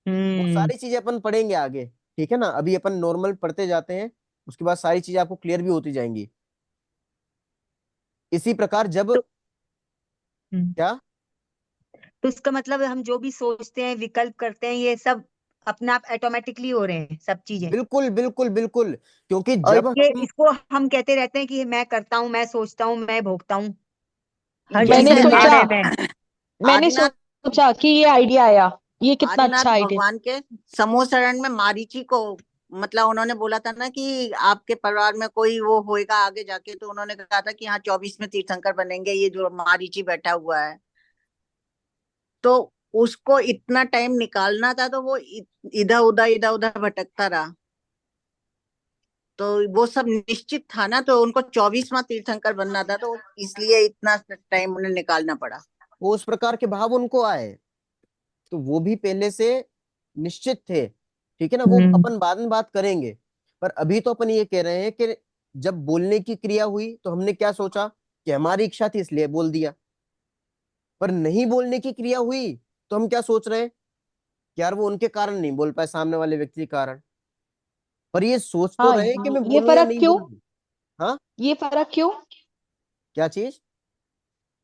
वो हम्म। सारी चीजें अपन पढ़ेंगे आगे। ठीक है ना, अभी अपन नॉर्मल पढ़ते जाते हैं, उसके बाद सारी चीजें आपको क्लियर भी होती जाएंगी। इसी प्रकार जब तो हम्म, क्या, तो इसका मतलब हम जो भी सोचते हैं, विकल्प करते हैं, ये सब अपने आप ऑटोमेटिकली हो रहे हैं सब चीजें। बिल्कुल बिल्कुल बिल्कुल, क्योंकि और जब इसके हम, इसको हम कहते रहते हैं कि मैं करता हूँ, मैं सोचता हूँ, मैं भोगता हूँ, हर चीज मैंने में जैसे मैं सोचा मैं। मैंने आदिनाथ सोचा कि ये आइडिया आया, ये कितना आदिनाथ अच्छा आइडिया। भगवान के समूह शरण में मारीची को, मतलब उन्होंने बोला था ना कि आपके परिवार में कोई वो होएगा आगे जाके, तो उन्होंने कहा था कि हाँ 24 में तीर्थंकर बनेंगे, ये जो मारीची बैठा हुआ है। तो उसको इतना टाइम निकालना था, तो वो इधर उधर भटकता रहा। तो वो सब निश्चित था ना, तो उनको 24वां तीर्थंकर बनना था, तो इसलिए इतना टाइम उन्हें निकालना पड़ा। वो उस प्रकार के भाव उनको आए, तो वो भी पहले से निश्चित थे। ठीक है ना, वो हम्म। अपन बाद में बात करेंगे। पर अभी तो अपन ये कह रहे हैं कि जब बोलने की क्रिया हुई तो हमने क्या सोचा कि हमारी इच्छा थी इसलिए बोल दिया। पर नहीं बोलने की क्रिया हुई तो हम क्या सोच रहे हैं कि यार वो उनके कारण नहीं बोल पाए, सामने वाले व्यक्ति के कारण। पर ये सोच तो हाँ, रहे कि मैं ये बोलूं या फर्क नहीं क्यों? बोलूं। हाँ, ये फर्क क्यों? क्या चीज।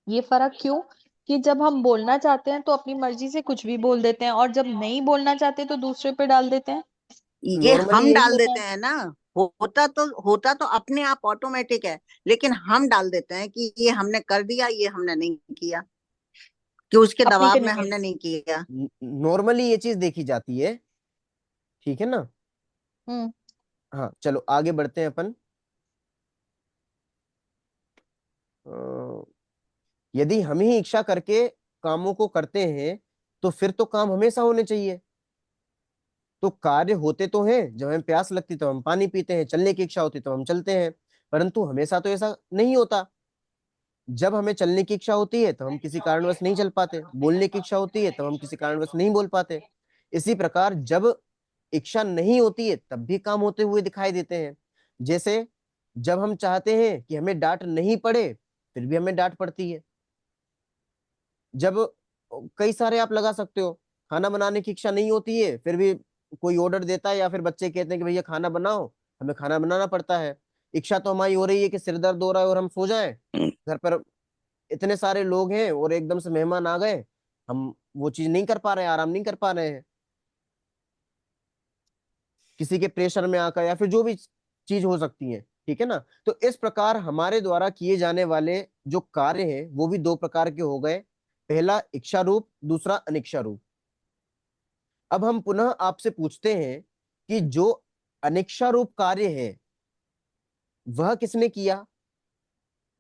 ये फर्क क्यों कि जब हम बोलना चाहते हैं तो अपनी मर्जी से कुछ भी बोल देते हैं, और जब नहीं बोलना चाहते तो दूसरे पे डाल देते हैं। ये नॉर्मली हम यही डाल होता देते है। हैं ना। होता तो अपने आप ऑटोमेटिक है, लेकिन हम डाल देते हैं कि ये हमने कर दिया, ये हमने नहीं किया, कि उसके अपनी दबाव में हमने कन्वीनियंस। नहीं किया। नॉर्मली ये चीज देखी जाती है। ठीक है ना। हम्म। हाँ, चलो आगे बढ़ते हैं अपन। अ, यदि हम ही इच्छा करके कामों को करते हैं तो फिर तो काम हमेशा होने चाहिए। तो कार्य होते तो हैं, जब हमें प्यास लगती तो हम पानी पीते हैं, चलने की इच्छा होती तो हम चलते हैं। परंतु हमेशा तो ऐसा नहीं होता। जब हमें चलने की इच्छा होती है तो हम किसी कारणवश नहीं चल पाते, बोलने की इच्छा होती है तब हम किसी कारणवश नहीं बोल पाते। इसी प्रकार जब इच्छा नहीं होती है तब भी काम होते हुए दिखाई देते हैं। जैसे जब हम चाहते हैं कि हमें डांट नहीं पड़े, फिर भी हमें डांट पड़ती है। जब कई सारे आप लगा सकते हो, खाना बनाने की इच्छा नहीं होती है फिर भी कोई ऑर्डर देता है, या फिर बच्चे कहते हैं कि भैया खाना बनाओ, हमें खाना बनाना पड़ता है। इच्छा तो हमारी हो रही है कि सिर दर्द हो रहा है और हम सो जाएं, घर पर इतने सारे लोग हैं और एकदम से मेहमान आ गए, हम वो चीज नहीं कर पा रहे हैं, आराम नहीं कर पा रहे हैं, किसी के प्रेशर में आकर, या फिर जो भी चीज हो सकती है। ठीक है ना। तो इस प्रकार हमारे द्वारा किए जाने वाले जो कार्य हैं वो भी दो प्रकार के हो गए, पहला इच्छा रूप, दूसरा अनिच्छा रूप। अब हम पुनः आपसे पूछते हैं कि जो अनिच्छा रूप कार्य है वह किसने किया,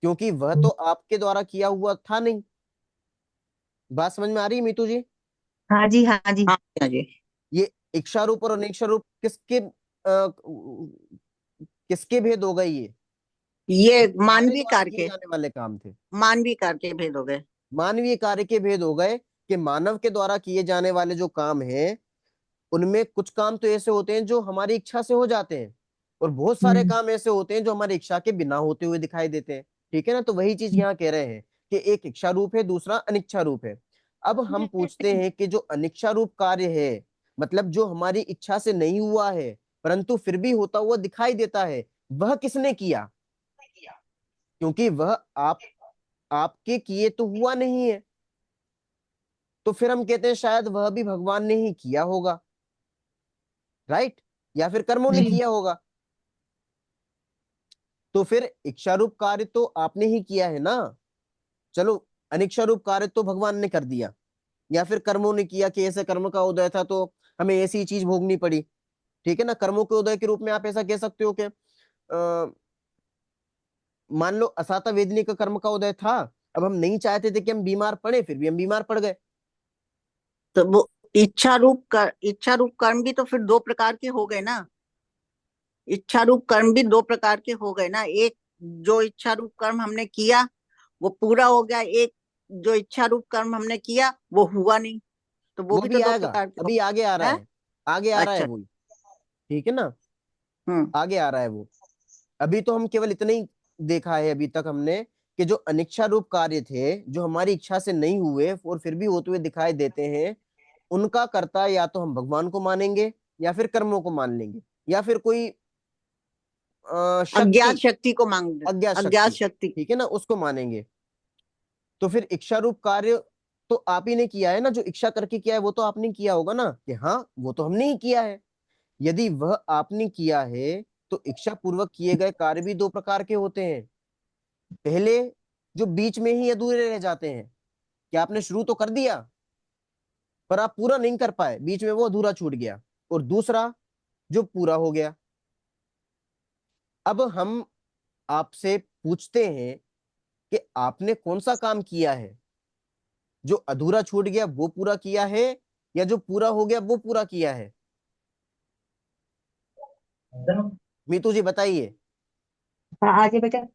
क्योंकि वह तो आपके द्वारा किया हुआ था नहीं। बात समझ में आ रही है मीतू जी। हाँ जी, हाँ जी। हाँ हाँ जी। ये इच्छा रूप और अनिच्छा रूप किसके किसके भेद हो गए, ये ये हमारे मानवीय द्वारा कार्य किए के, जाने वाले काम थे। मानवीय कार्य के भेद हो गए। मानवीय कार्य के भेद हो गए, कि मानव के द्वारा किए जाने वाले जो काम हैं उनमें कुछ काम तो ऐसे होते हैं जो हमारी इच्छा से हो जाते हैं, और बहुत सारे हम्म। काम ऐसे होते हैं जो हमारी इच्छा के बिना होते हुए दिखाई देते हैं। ठीक है ना। तो वही चीज यहाँ कह रहे हैं कि एक इच्छा रूप है, दूसरा अनिच्छा रूप है। अब हम पूछते हैं कि जो अनिच्छा रूप कार्य है, मतलब जो हमारी इच्छा से नहीं हुआ है परंतु फिर भी होता हुआ दिखाई देता है, वह किसने किया, क्योंकि वह आपके किए तो हुआ नहीं है। तो फिर हम कहते हैं शायद वह भी भगवान ने ही किया होगा, राइट, या फिर कर्मों ने जी। किया होगा। तो फिर इच्छा रूप कार्य तो आपने ही किया है ना। चलो, अनिच्छा रूप कार्य तो भगवान ने कर दिया, या फिर कर्मों ने किया कि ऐसे कर्म का उदय था तो हमें ऐसी ही चीज भोगनी पड़ी। ठीक है ना। कर्मों के उदय के रूप में आप ऐसा कह सकते हो कि मान लो असाता वेदनी का कर्म का उदय था, अब हम नहीं चाहते थे कि हम बीमार पड़े, फिर भी हम बीमार पड़ गए। तो इच्छा रूप कर्म भी तो फिर दो प्रकार के हो गए ना। इच्छा रूप कर्म भी दो प्रकार के हो गए ना। एक जो इच्छा रूप कर्म हमने किया वो पूरा हो गया, एक जो इच्छा रूप कर्म हमने किया वो हुआ नहीं, तो वो वो भी तो भी दो आएगा, प्रकार के हो अभी आगे आ रहा गए। हैं? है, आगे आ रहा है अच्छा। वो। ठीक है ना, हम्म। आगे आ रहा है वो। अभी तो हम केवल इतना ही देखा है अभी तक हमने, कि जो अनिच्छा रूप कार्य थे, जो हमारी इच्छा से नहीं हुए और फिर भी होते हुए दिखाई देते हैं, उनका कर्ता या तो हम भगवान को मानेंगे, या फिर कर्मों को मान लेंगे, या फिर कोई अज्ञात शक्ति, शक्ति को मांग दे। अज्ञात अज्ञात शक्ति, शक्ति। ठीक है ना, उसको मानेंगे। तो फिर इच्छा रूप कार्य तो आप ही ने किया है ना, जो इच्छा करके किया है वो तो आपने किया होगा ना, कि हाँ वो तो हमने ही किया है। यदि वह आपने किया है, तो इच्छा पूर्वक किए गए कार्य भी दो प्रकार के होते हैं। पहले जो बीच में ही अधूरे रह जाते हैं, कि आपने शुरू तो कर दिया पर आप पूरा नहीं कर पाए, बीच में वो अधूरा छूट गया। और दूसरा जो पूरा हो गया। अब हम आपसे पूछते हैं कि आपने कौन सा काम किया है, जो अधूरा छूट गया वो पूरा किया है, या जो पूरा हो गया वो पूरा किया है? मीतू जी बताइए। हाँ, आगे बेटा।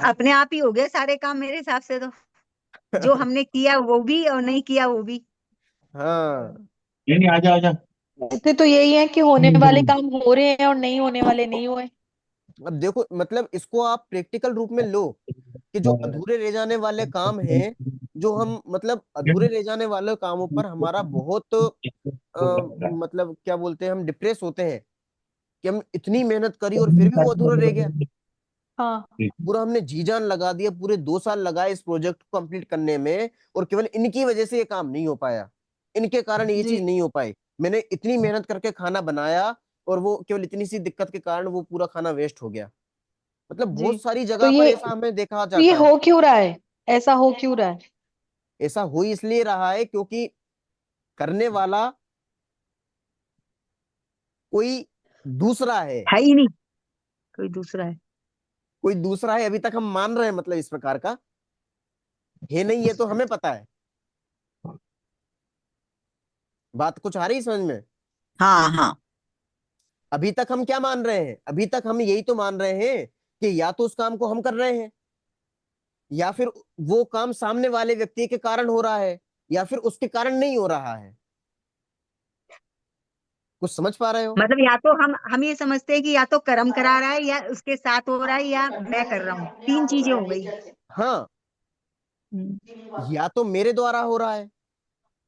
अपने आप ही हो गए सारे काम मेरे हिसाब से तो। जो हमने किया वो भी और नहीं किया वो भी। हाँ, नहीं नहीं, आजा आजा। इससे तो यही है कि होने वाले काम हो रहे हैं और नहीं होने वाले नहीं हुए। अब देखो, मतलब इसको आप प्रैक्टिकल रूप में लो, कि जो अधूरे रह जाने वाले काम हैं, जो हम मतलब अधूरे रह जाने वाले कामों पर हमारा बहुत मतलब क्या बोलते हैं, हम डिप्रेस होते हैं, कि हम इतनी मेहनत करी और फिर भी वो अधूरा रह गया। हाँ पूरा हमने जी जान लगा दिया, पूरे 2 साल लगाए इस प्रोजेक्ट को कंप्लीट करने में, और केवल इनकी वजह से ये काम नहीं हो पाया, इनके कारण ये जी। चीज नहीं हो पाई। मैंने इतनी मेहनत करके खाना बनाया, और वो केवल इतनी सी दिक्कत के कारण वो पूरा खाना वेस्ट हो गया। मतलब जी। बहुत सारी तो जगह पर ये ऐसा हमें देखा तो ये जाता है। हो क्यों रहा है? ऐसा हो क्यों रहा है? ऐसा हो इसलिए रहा है क्योंकि करने वाला कोई दूसरा है। है ही नहीं, कोई दूसरा है। कोई दूसरा है, अभी तक हम मान रहे हैं, मतलब इस प्रकार का है नहीं, ये तो हमें पता है। बात कुछ आ रही है समझ में? हाँ हाँ। अभी तक हम क्या मान रहे हैं, अभी तक हम यही तो मान रहे हैं कि या तो उस काम को हम कर रहे हैं, या फिर वो काम सामने वाले व्यक्ति के कारण हो रहा है, या फिर उसके कारण नहीं हो रहा है। कुछ समझ पा रहे हो? मतलब या तो हम ये समझते हैं कि या तो कर्म करा रहा है या उसके साथ हो रहा है या मैं कर रहा हूँ, तीन चीजें हो गई। हाँ, हम्म। या तो मेरे द्वारा हो रहा है,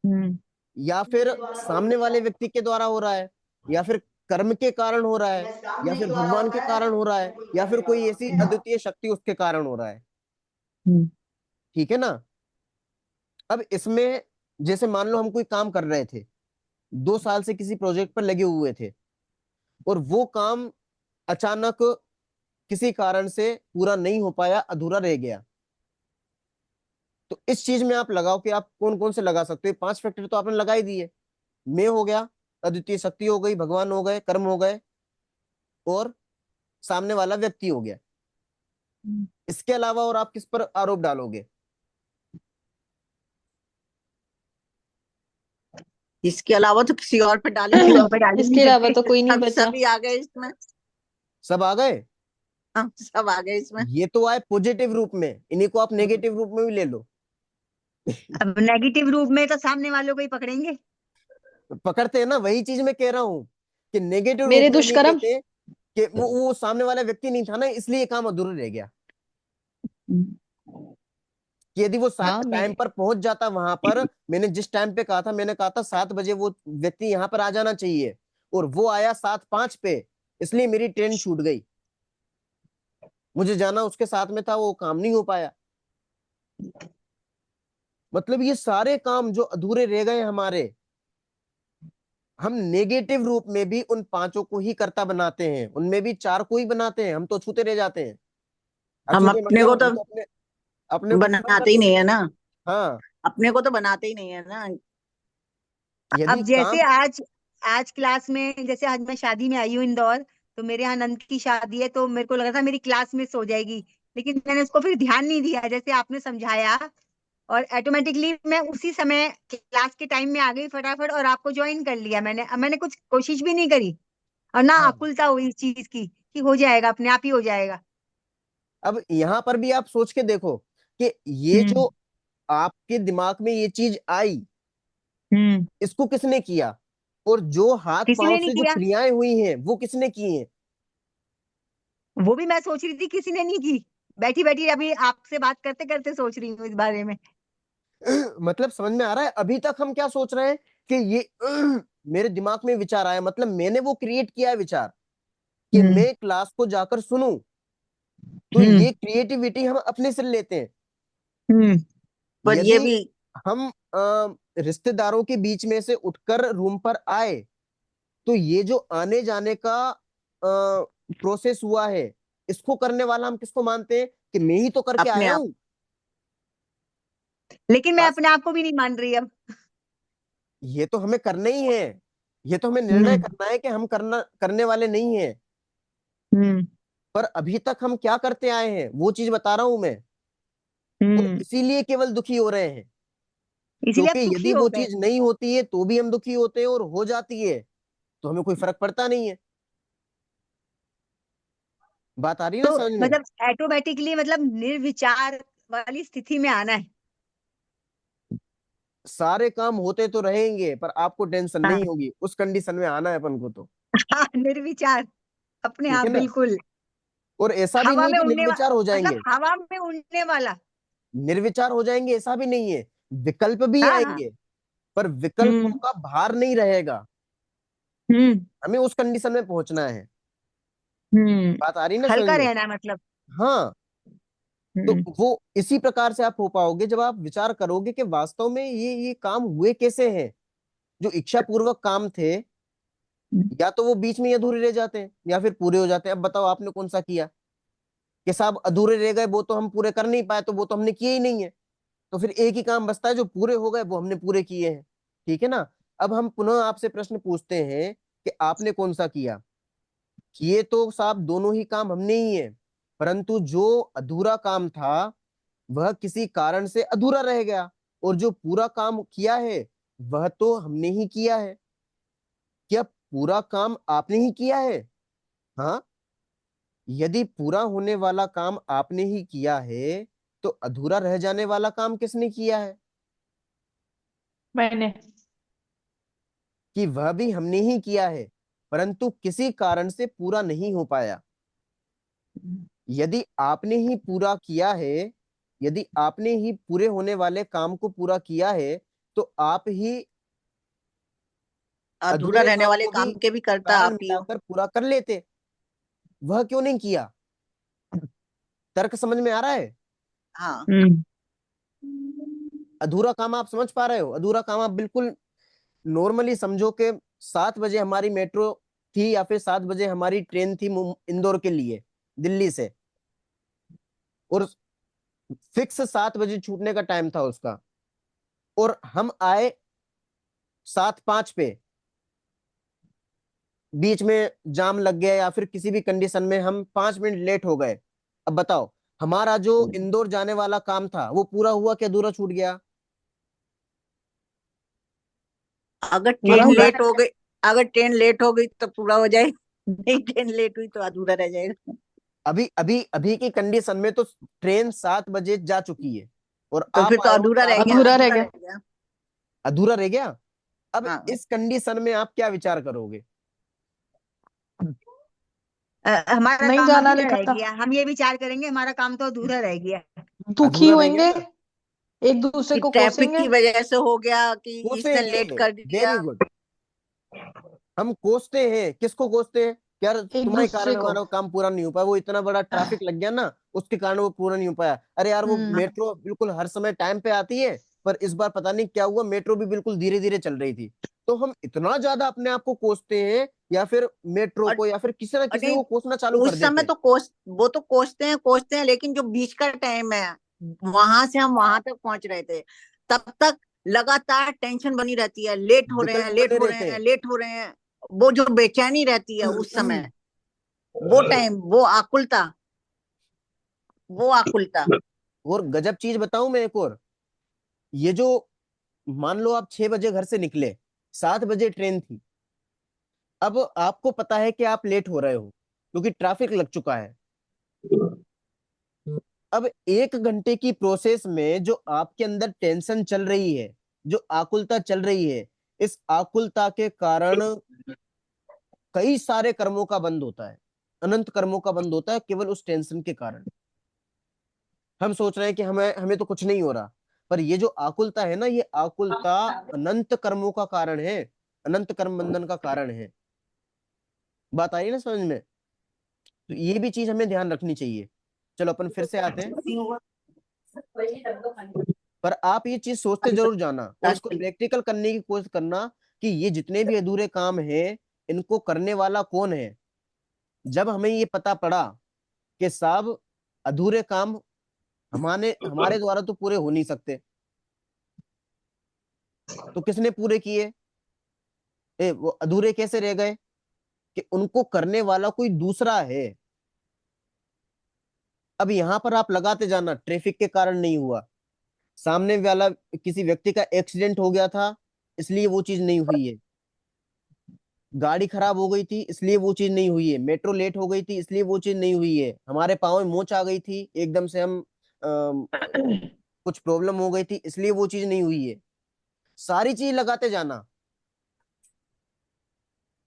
हम्म। या फिर सामने वाले व्यक्ति के द्वारा हो रहा है, या फिर कर्म के कारण हो रहा है, या फिर भगवान के कारण हो रहा है, या फिर कोई ऐसी अद्वितीय शक्ति उसके कारण हो रहा है। हम्म। ठीक है ना? अब इसमें जैसे मान लो हम कोई काम कर रहे थे, 2 साल से किसी प्रोजेक्ट पर लगे हुए थे, और वो काम अचानक किसी कारण से पूरा नहीं हो पाया, अधूरा रह गया। तो इस चीज में आप लगाओ कि आप कौन कौन से लगा सकते हो। 5 फैक्टर तो आपने लगा ही दिए। मैं हो गया, अद्वितीय शक्ति हो गई, भगवान हो गए, कर्म हो गए, और सामने वाला व्यक्ति हो गया। हम्म। इसके अलावा और आप किस पर आरोप डालोगे? इसके अलावा तो किसी और पे डालेंगे किसी और पे नहीं। डाल ही नहीं इसके अलावा सकते। तो कोई नहीं सब बचा। सभी आ गए इसमें। सब आ गए? हाँ, सब आ गए इसमें। ये तो आए पॉजिटिव रूप में, इन्हीं को आप नेगेटिव रूप में भी ले लो। अब नेगेटिव रूप में तो सामने वालों को ही पकड़ेंगे। पकड़ते हैं ना, वही चीज मैं कह रहा हूं, कि नेगेटिव रूप मेरे में नहीं दुष्कर्म। कहते कि वो सामने वाला व्यक्ति नहीं था ना, इसलिए ये काम अधूरा रह गया। हम्म। कि यदि वो हाँ टाइम मेरे। पर पहुंच जाता वहां पर, मैंने जिस टाइम पे कहा था, मैंने कहा था 7 बजे वो व्यक्ति यहां पर आ जाना चाहिए, और वो आया 7:05 पे, इसलिए मेरी ट्रेन छूट गई। मुझे जाना उसके साथ में था, वो काम नहीं हो पाया। मतलब ये सारे काम जो अधूरे रह गए हमारे, हम नेगेटिव रूप में भी उन 5 को ही कर्ता बनाते हैं, उनमें भी 4 को ही बनाते हैं, हम तो अछूते रह जाते हैं। हम अछूते अपने को मतलब हम तो तो अपने अपने को खत्म कर बनाते ही नहीं देते है हैं। ना। हाँ, अपने को तो बनाते ही नहीं है ना। यदि अब जैसे काम, आज आज क्लास में, जैसे आज मैं शादी में आई हूँ इंदौर, तो मेरे यहाँ नंद की शादी है, तो मेरे को लगा था मेरी क्लास मिस हो जाएगी, लेकिन मैंने उसको फिर ध्यान नहीं दिया जैसे आपने समझाया। और ऑटोमेटिकली मैं उसी समय क्लास के टाइम में आ गई फटाफट और आपको ज्वाइन कर लिया मैंने। अब मैंने कुछ कोशिश भी नहीं करी और ना हाँ। आकुलता हुई इस चीज की कि हो जाएगा, अपने आप ही हो जाएगा। अब यहाँ पर भी आप सोच के देखो कि ये हम्म। जो आपके दिमाग में ये चीज आई, हम्म। इसको किसने किया? और जो हाथ किसी पांव ने नहीं से जो किया। क्रियाएं हुई हैं वो किसने की हैं? वो भी मैं सोच रही थी, किसी ने नहीं की। बैठी बैठी अभी आपसे बात करते करते सोच रही हूँ इस बारे में। मतलब समझ में आ रहा है अभी तक हम क्या सोच रहे हैं कि ये मेरे दिमाग में विचार आया, मतलब मैंने वो क्रिएट किया है विचार कि हम्म। मैं क्लास को जाकर सुनूं। तो हम्म। ये क्रिएटिविटी हम अपने से लेते हैं। हम्म। पर ये यदि भी हम रिश्तेदारों के बीच में से उठकर रूम पर आए, तो ये जो आने जाने का प्रोसेस हुआ है, इसको करने वाला हम किसको मानते हैं कि मैं ही तो करके अपने आया आप। हूं। लेकिन मैं बस अपने आप को भी नहीं मान रही अब। ये तो हमें करना ही है, ये तो हमें निर्णय हम्म। करना है कि हम करना करने वाले नहीं हैं। हम्म। पर अभी तक हम क्या करते आए हैं वो चीज बता रहा हूं मैं। और हम्म। इसीलिए केवल दुखी हो रहे हैं, इसीलिए क्योंकि अब दुखी यदि हो वो गए। चीज नहीं होती है तो भी हम दुखी होते हैं, और हो जाती है तो हमें कोई फर्क पड़ता नहीं है। बात आ रही है ना तो समझ में? मतलब ऑटोमेटिकली मतलब निर्विचार वाली स्थिति में आना है। सारे काम होते तो रहेंगे पर आपको टेंशन हाँ। नहीं होगी, उस कंडीशन में आना है अपन को तो। हाँ, निर्विचार अपने ठीक आप है ना? बिल्कुल। और ऐसा भी हवा नहीं में कि उड़ने निर्विचार हो मतलब जाएंगे। हवा में उड़ने वाला। निर्विचार हो जाएंगे ऐसा भी नहीं है, विकल्प भी हाँ हाँ। आएंगे, पर विकल्पों हम्म। का भार नहीं रहेगा। हम्म। हमें उस कंडीशन में पहुंचना है। हम्म। बात आ रही ना समझ हल्का में? रहना है मतलब। हाँ। तो हम्म। वो इसी प्रकार से आप हो पाओगे जब आप विचार करोगे कि वास्तव में ये काम हुए कैसे हैं। जो इच्छा पूर्वक काम थे, या तो वो बीच में ही अधूरे रह जाते हैं या फिर पूरे हो जाते हैं। अब बताओ आपने कौन सा किया कि साहब अधूरे रह गए, वो तो हम पूरे कर नहीं पाए, तो वो तो हमने किए ही नहीं है। तो फिर एक ही काम बचता है, जो पूरे हो गए वो हमने पूरे किए हैं। ठीक है ना? अब हम पुनः आपसे प्रश्न पूछते हैं कि आपने कौन सा किया। किए तो साहब दोनों ही काम हमने ही है, परंतु जो अधूरा काम था वह किसी कारण से अधूरा रह गया, और जो पूरा काम किया है वह तो हमने ही किया है। क्या पूरा काम आपने ही किया है? हाँ। यदि पूरा होने वाला काम आपने ही किया है, तो अधूरा रह जाने वाला काम किसने किया है? मैंने। कि वह भी हमने ही किया है, परंतु किसी कारण से पूरा नहीं हो पाया। यदि आपने ही पूरा किया है, यदि आपने ही पूरे होने वाले काम को पूरा किया है, तो आप ही अधूरा अधूरे रहने काम वाले को भी काम के भी करता कारण आप ही हो। मिलाकर पूरा कर लेते। वह क्यों नहीं किया? तर्क समझ में आ रहा है? हाँ। हम्म। अधूरा काम आप समझ पा रहे हो? अधूरा काम आप बिल्कुल नॉर्मली समझो कि 7 बजे हमारी मेट्रो थी या फिर 7 बजे हमारी ट्रेन थी इंदौर के लिए, दिल्ली से, और फिक्स 7 बजे छूटने का टाइम था उसका, और हम आए 7:05 पे। बीच में जाम लग गया या फिर किसी भी कंडीशन में हम 5 मिनट लेट हो गए। अब बताओ, हमारा जो इंदौर जाने वाला काम था वो पूरा हुआ कि अधूरा छूट गया? अगर पूरा ट्रेन हो गया। लेट हो गई, अगर ट्रेन लेट हो गई तो पूरा हो जाए, नहीं ट्रेन लेट हुई तो अधूरा रह जाएगा। अभी अभी अभी की कंडीशन में तो ट्रेन 7 बजे जा चुकी है, और तो फिर आप तो आए हो अधूरा रह सात गया, अधूरा बजे रह अधूरा गया। रह गया। अधूरा रह गया। अब हाँ। इस कंडीशन में आप क्या विचार करोगे? हमारा नहीं काम जाना अधूरा लिखा रह था। गया, हम ये विचार करेंगे हमारा काम तो अधूरा रह गया। दुखी अधूरा रह गया होंगे, ना? एक दूसरे कि को ट्रैफिक कोसेंगे। की वजह से हो गया, कि इसने लेट कोसेंगे। कर दिया। Very good. हम कोसते हैं, किसको कोसते हैं? यार एक तुम्हारे कारण दूसरे को। हमारा काम पूरा नहीं हो पाया, वो इतना बड़ा ट्रैफिक लग गया ना, उसके कारण वो पूरा नहीं हो पाया। अरे यार वो हम्म। मेट्रो बिल्कुल हर समय टाइम पे आती है, पर इस बार पता नहीं क्या हुआ, मेट्रो भी बिल्कुल धीरे धीरे चल रही थी। तो हम इतना ज्यादा अपने आप को कोसते हैं, या फिर मेट्रो और को या फिर किसी ना और किसी नहीं, को कोसना चालू कर उस देते समय हैं। तो वो तो कोसते हैं, लेकिन जो बीच का टाइम है, वहां से हम वहां तक पहुंच रहे थे, तब तक लगातार टेंशन बनी रहती है, लेट हो रहे विकल्प हैं, लेट बने हो रहे रहते हैं, लेट हो रहे हैं। वो जो बेचैनी रहती है उस हैं। समय, वो टाइम, वो आकुलता, वो आकुलता। और गजब चीज बताऊं मैं एक और, ये जो, मान लो आप 6 बजे घर से निकले, 7 बजे ट्रेन थी, अब आपको पता है कि आप लेट हो रहे हो क्योंकि ट्रैफिक लग चुका है। अब 1 घंटे की प्रोसेस में जो आपके अंदर टेंशन चल रही है, जो आकुलता चल रही है, इस आकुलता के कारण कई सारे कर्मों का बंद होता है, अनंत कर्मों का बंद होता है केवल उस टेंशन के कारण। हम सोच रहे हैं कि हमें हमें तो कुछ नहीं हो रहा, पर ये जो आकुलता है ना, ये आकुलता अनंत कर्मों का कारण है, अनंत कर्म बंधन का कारण है। बात आई ना समझ में? तो ये भी चीज हमें ध्यान रखनी चाहिए। चलो अपन फिर से आते हैं। पर आप ये चीज सोचते जरूर जाना और इसको प्रैक्टिकल करने की कोशिश करना कि ये जितने भी अधूरे काम हैं, इनको करने वाला कौन है। जब हमें ये पता पड़ा कि साहब अधूरे काम हमारे हमारे द्वारा तो पूरे हो नहीं सकते, तो किसने पूरे किए? वो अधूरे कैसे रह गए? कि उनको करने वाला कोई दूसरा है। अब यहां पर आप लगाते जाना, ट्रैफिक के कारण नहीं हुआ, सामने वाला किसी व्यक्ति का एक्सीडेंट हो गया था इसलिए वो चीज नहीं हुई है, गाड़ी खराब हो गई थी इसलिए वो चीज नहीं हुई है, मेट्रो लेट हो गई थी इसलिए वो चीज नहीं हुई है, हमारे पाँव में मोच आ गई थी एकदम से, हम कुछ प्रॉब्लम हो गई थी इसलिए वो चीज नहीं हुई है। सारी चीज लगाते जाना।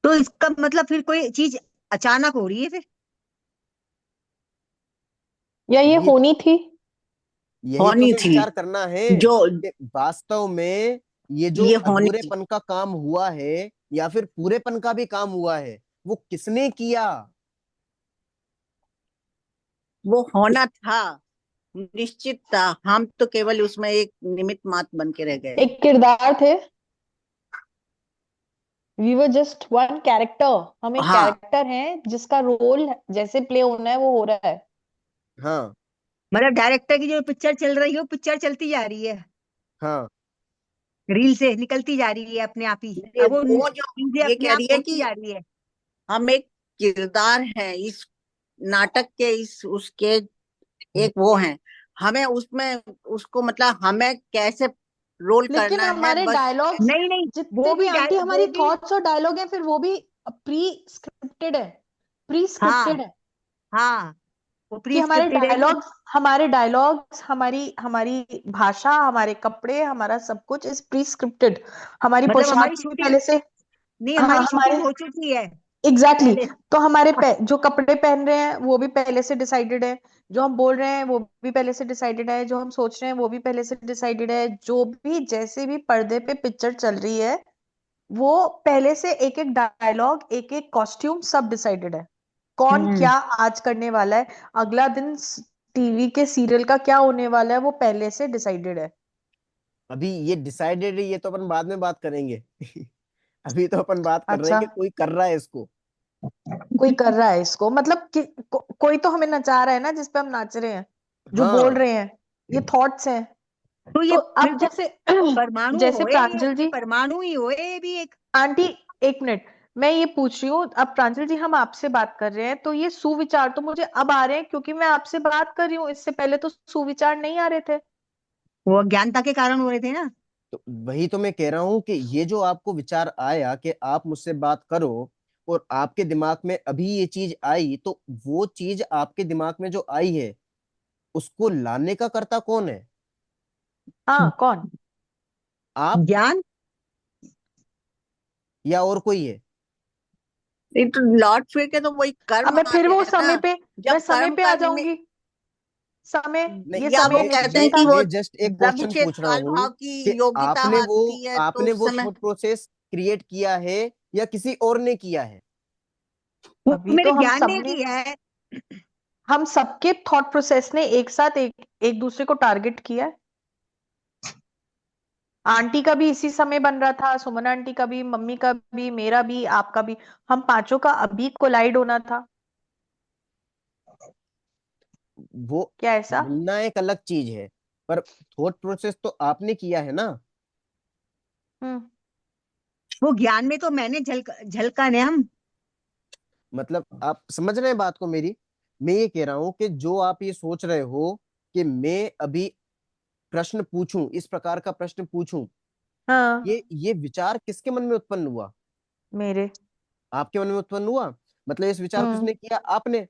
तो इसका मतलब फिर कोई चीज अचानक हो रही है फिर? या ये ये होनी थी? यही तो होनी हमें थी। विचार करना है जो कि वास्तव में ये जो ये होनी थी, अधूरेपन का काम हुआ है या फिर पूरेपन का भी काम हुआ है, वो किसने किया? वो होना था, निश्चित था। हम तो केवल उसमें एक निमित्त मात्र बन के रह गए। एक किरदार थे। We were just one character. हम एक हाँ कैरेक्टर हैं जिसका रोल जैसे प्ले होना है वो हो रहा है। हाँ मतलब डायरेक्टर की जो पिक्चर चल रही है वो पिक्चर चलती जा रही है, हाँ। रील से निकलती जा रही है अपने आप ही। ये अब वो वो जो चीजें ये अपने कह आप रही है होती कि जा रही है। हम एक किरदार हैं इस नाटक के, इस उसके एक वो हैं। हमें उसमें उसको मतलब हमें कैसे रोल लेकिन करना है हमारे बस। डायलॉग्स, नहीं नहीं, जितने भी आंटी वो हमारी भी। थॉट्स और डायलॉग हैं, फिर वो भी प्री स्क्रिप्टेड है। प्री हाँ स्क्रिप्टेड है हाँ, वो कि प्री स्क्रिप्टेड है कि। हमारे डायलॉग्स, हमारी हमारी भाषा, हमारे कपड़े, हमारा सब कुछ इज प्री स्क्रिप्टेड। हमारी मतलब हमारी पोशाक भी शूटिंग, पहले से। नहीं हाँ, हमारी हमारे शूटिंग हो चुकी है एग्जैक्टली पहले। तो जो कपड़े पहन रहे हैं वो भी पहले से डिसाइडेड है, जो हम बोल रहे हैं वो भी पहले से डिसाइडेड है, जो हम सोच रहे हैं वो भी पहले से डिसाइडेड है, जो भी जैसे भी पर्दे पे पिक्चर चल रही है वो पहले से, एक एक डायलॉग, एक एक कॉस्ट्यूम सब डिसाइडेड है। कौन हम्म। क्या आज करने वाला है, अगला दिन टीवी के सीरियल का क्या होने वाला है, वो पहले से डिसाइडेड है। अभी ये डिसाइडेड है, ये तो अपन बाद में बात करेंगे। अभी तो अपन बात कर रहे हैं अच्छा, कि कोई कर रहा है इसको। कोई कर रहा है इसको, मतलब कोई तो हमें नचा रहा है ना, जिस पे हम नाच रहे हैं, जो बोल हाँ। रहे हैं, ये थॉट्स हैं। तो तो ये फिर अब तो जैसे परमाणु जैसे होए, प्रांजल ये जी, परमाणु ही होए ये भी एक। आंटी एक मिनट, मैं ये पूछ रही हूँ, अब प्रांजल जी हम आपसे बात कर रहे हैं तो ये सुविचार तो मुझे अब आ रहे हैं क्योंकि मैं आपसे बात कर रही हूँ, इससे पहले तो सुविचार नहीं आ रहे थे। वो अज्ञानता के कारण हो रहे थे ना। तो वही तो मैं कह रहा हूं कि ये जो आपको विचार आया कि आप मुझसे बात करो और आपके दिमाग में अभी ये चीज आई, तो वो चीज आपके दिमाग में जो आई है उसको लाने का कर्ता कौन है? हाँ, कौन? आप ज्ञान। या और कोई है? नहीं तो लौट फिर के तो वही अब कर्म मैं आ फिर वो गया ना। समय पे, मैं जब समय कर्म पे का आ निमित्त, जाऊंगी। समय, ये नहीं, या वो समय कहते निश्चित हैं था। कि वो मैं जस्ट एक जब क्वेश्चन चित पूछ रहा काल हूँ भाव की कि योग्यता आती है तो आपने उस वो समय। थॉट प्रोसेस क्रिएट किया है या किसी और ने किया है? वो अभी मेरे तो ज्ञान ने किया है। हम सबके थॉट प्रोसेस ने एक साथ एक एक दूसरे को टारगेट किया है। आंटी का भी इसी समय बन रहा था, सुमन आंटी का भी, मम्मी का भी, मेरा भी, आपका भी, हम पांचों का अभी कोलाइड होना था। वो क्या ऐसा? बनना एक अलग चीज है, पर थॉट प्रोसेस तो आपने किया है ना। हम्म। वो ज्ञान में तो मैंने झलका ने हम। मतलब आप समझ रहे हैं बात को मेरी? मैं ये कह रहा हूं कि जो आप ये सोच रहे हो कि मैं अभी प्रश्न पूछूं, इस प्रकार का प्रश्न पूछूं, हाँ ये विचार किसके मन में उत्पन्न हुआ? मेरे। आपके मन में उत्पन्न हुआ। मतलब इस विचार को हम्म। किसने किया? आपने।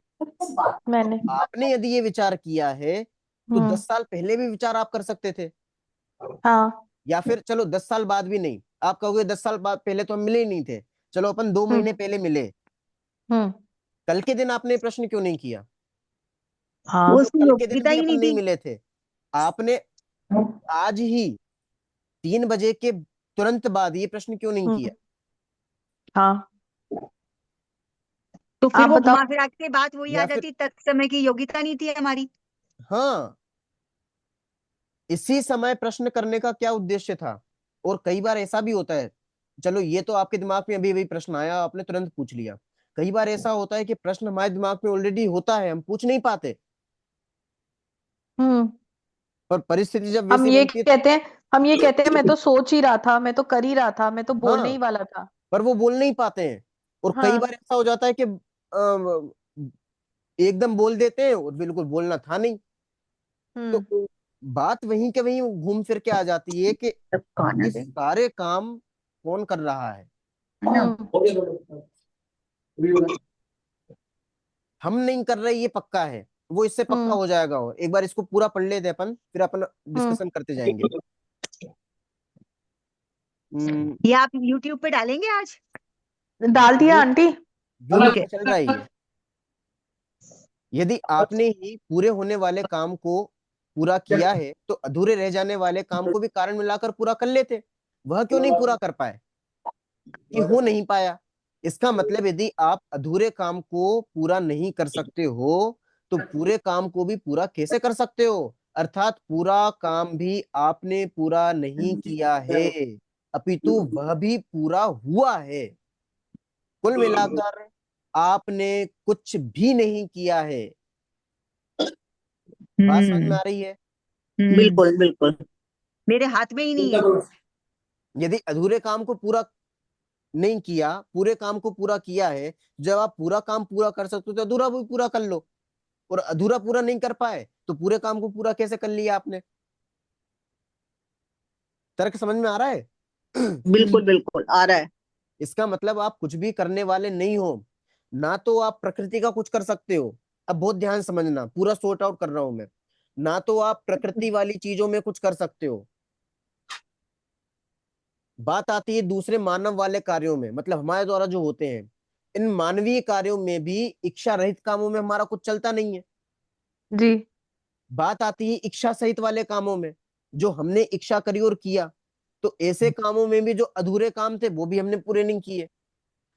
मैंने। आपने यदि ये विचार किया है तो 10 साल पहले भी विचार आप कर सकते थे, हाँ। या फिर चलो 10 साल बाद भी नहीं, आप कहोगे 10 साल बाद पहले तो हम मिले ही नहीं थे, चलो अपन 2 महीने पहले मिले, हम्म। कल के दिन आपने प्रश्न क्यों नहीं किया? हाँ। वो तो उसकी कल के दिन योग्यता भी ही अपन नहीं नहीं थी। मिले थे, आपने आज ही 3 बजे के तुरंत बाद ये प्रश्न क्यों नहीं किया? हाँ। तो फिर आप वो बताओ। घुमा फिरा के बात वही आ या फिर जाती, तत्समय की योग्यता नहीं थी हमारी। हाँ, इसी समय प्रश्न करने का क्या उद्देश्य था? और कई बार ऐसा भी होता है, चलो ये तो आपके दिमाग में अभी अभी प्रश्न आया, आपने तुरंत पूछ लिया। कई बार ऐसा होता है कि प्रश्न हमारे दिमाग में ऑलरेडी होता है, हम पूछ नहीं पाते, हम्म। पर परिस्थिति जब हम वैसी ये बनती है। कहते हैं हम ये कहते हैं मैं तो सोच ही रहा था, मैं तो कर ही रहा था, मैं तो बोलने हाँ, ही वाला था। पर वो बोल नहीं पाते हैं। और कई हाँ। बार ऐसा हो जाता है कि एकदम बोल देते हैं और बिल्कुल बोलना था नहीं। हम्म। तो बात वहीं के वहीं घूम फिर के आ जाती है कि सब कौन ये है सारे काम कौन कर रहा है? ना? हम नहीं कर रहे, ये पक्का है, वो इससे पक्का हम्म। हो जाएगा। और एक बार इसको पूरा पढ़ लेते हैं अपन, फिर अपन हम्म। डिस्कशन करते जाएंगे। हम्म, ये आप YouTube पे डालेंगे आज? डाल दिया यू आंटी। यूट्यूब ठीक है। पे चल रहा है ये। यदि आपने ही पूरे होने वाले काम को पूरा किया है तो अधूरे रह जाने वाले काम को भी कारण मिलाकर पूरा कर लेते। वह क्यों नहीं पूरा कर पाए? कि हो नहीं पाया। इसका मतलब यदि आप अधूरे काम को पूरा नहीं कर सकते हो तो पूरे काम को भी पूरा कैसे कर सकते हो? अर्थात पूरा काम भी आपने पूरा नहीं किया है, अपितु वह भी पूरा हुआ है। कुल मिलाकर आपने कुछ भी नहीं किया है। बात समझ में हम्म। आ रही है? बिल्कुल बिल्कुल। मेरे हाथ में ही नहीं है। यदि अधूरे काम को पूरा नहीं किया, पूरे काम को पूरा किया है, जब आप पूरा काम पूरा कर सकते हो तो अधूरा भी पूरा कर लो। और अधूरा पूरा नहीं कर पाए तो पूरे काम को पूरा कैसे कर लिया आपने? तर्क समझ में आ रहा है? बिल्कुल बिल्कुल आ रहा है। इसका मतलब आप कुछ भी करने वाले नहीं हो। ना तो आप प्रकृति का कुछ कर सकते हो, अब बहुत ध्यान समझना, पूरा सॉर्ट आउट कर रहा हूं मैं। ना तो आप प्रकृति वाली चीजों में कुछ कर सकते हो। बात आती है दूसरे मानव वाले कार्यों में, मतलब हमारे द्वारा जो होते हैं, इन मानवीय कार्यों में भी इच्छा रहित कामों में हमारा कुछ चलता नहीं है। जी। बात आती है इच्छा सहित वाले कामों में, जो हमने इच्छा करी और किया। तो ऐसे कामों में भी जो अधूरे काम थे वो भी हमने पूरे नहीं किए।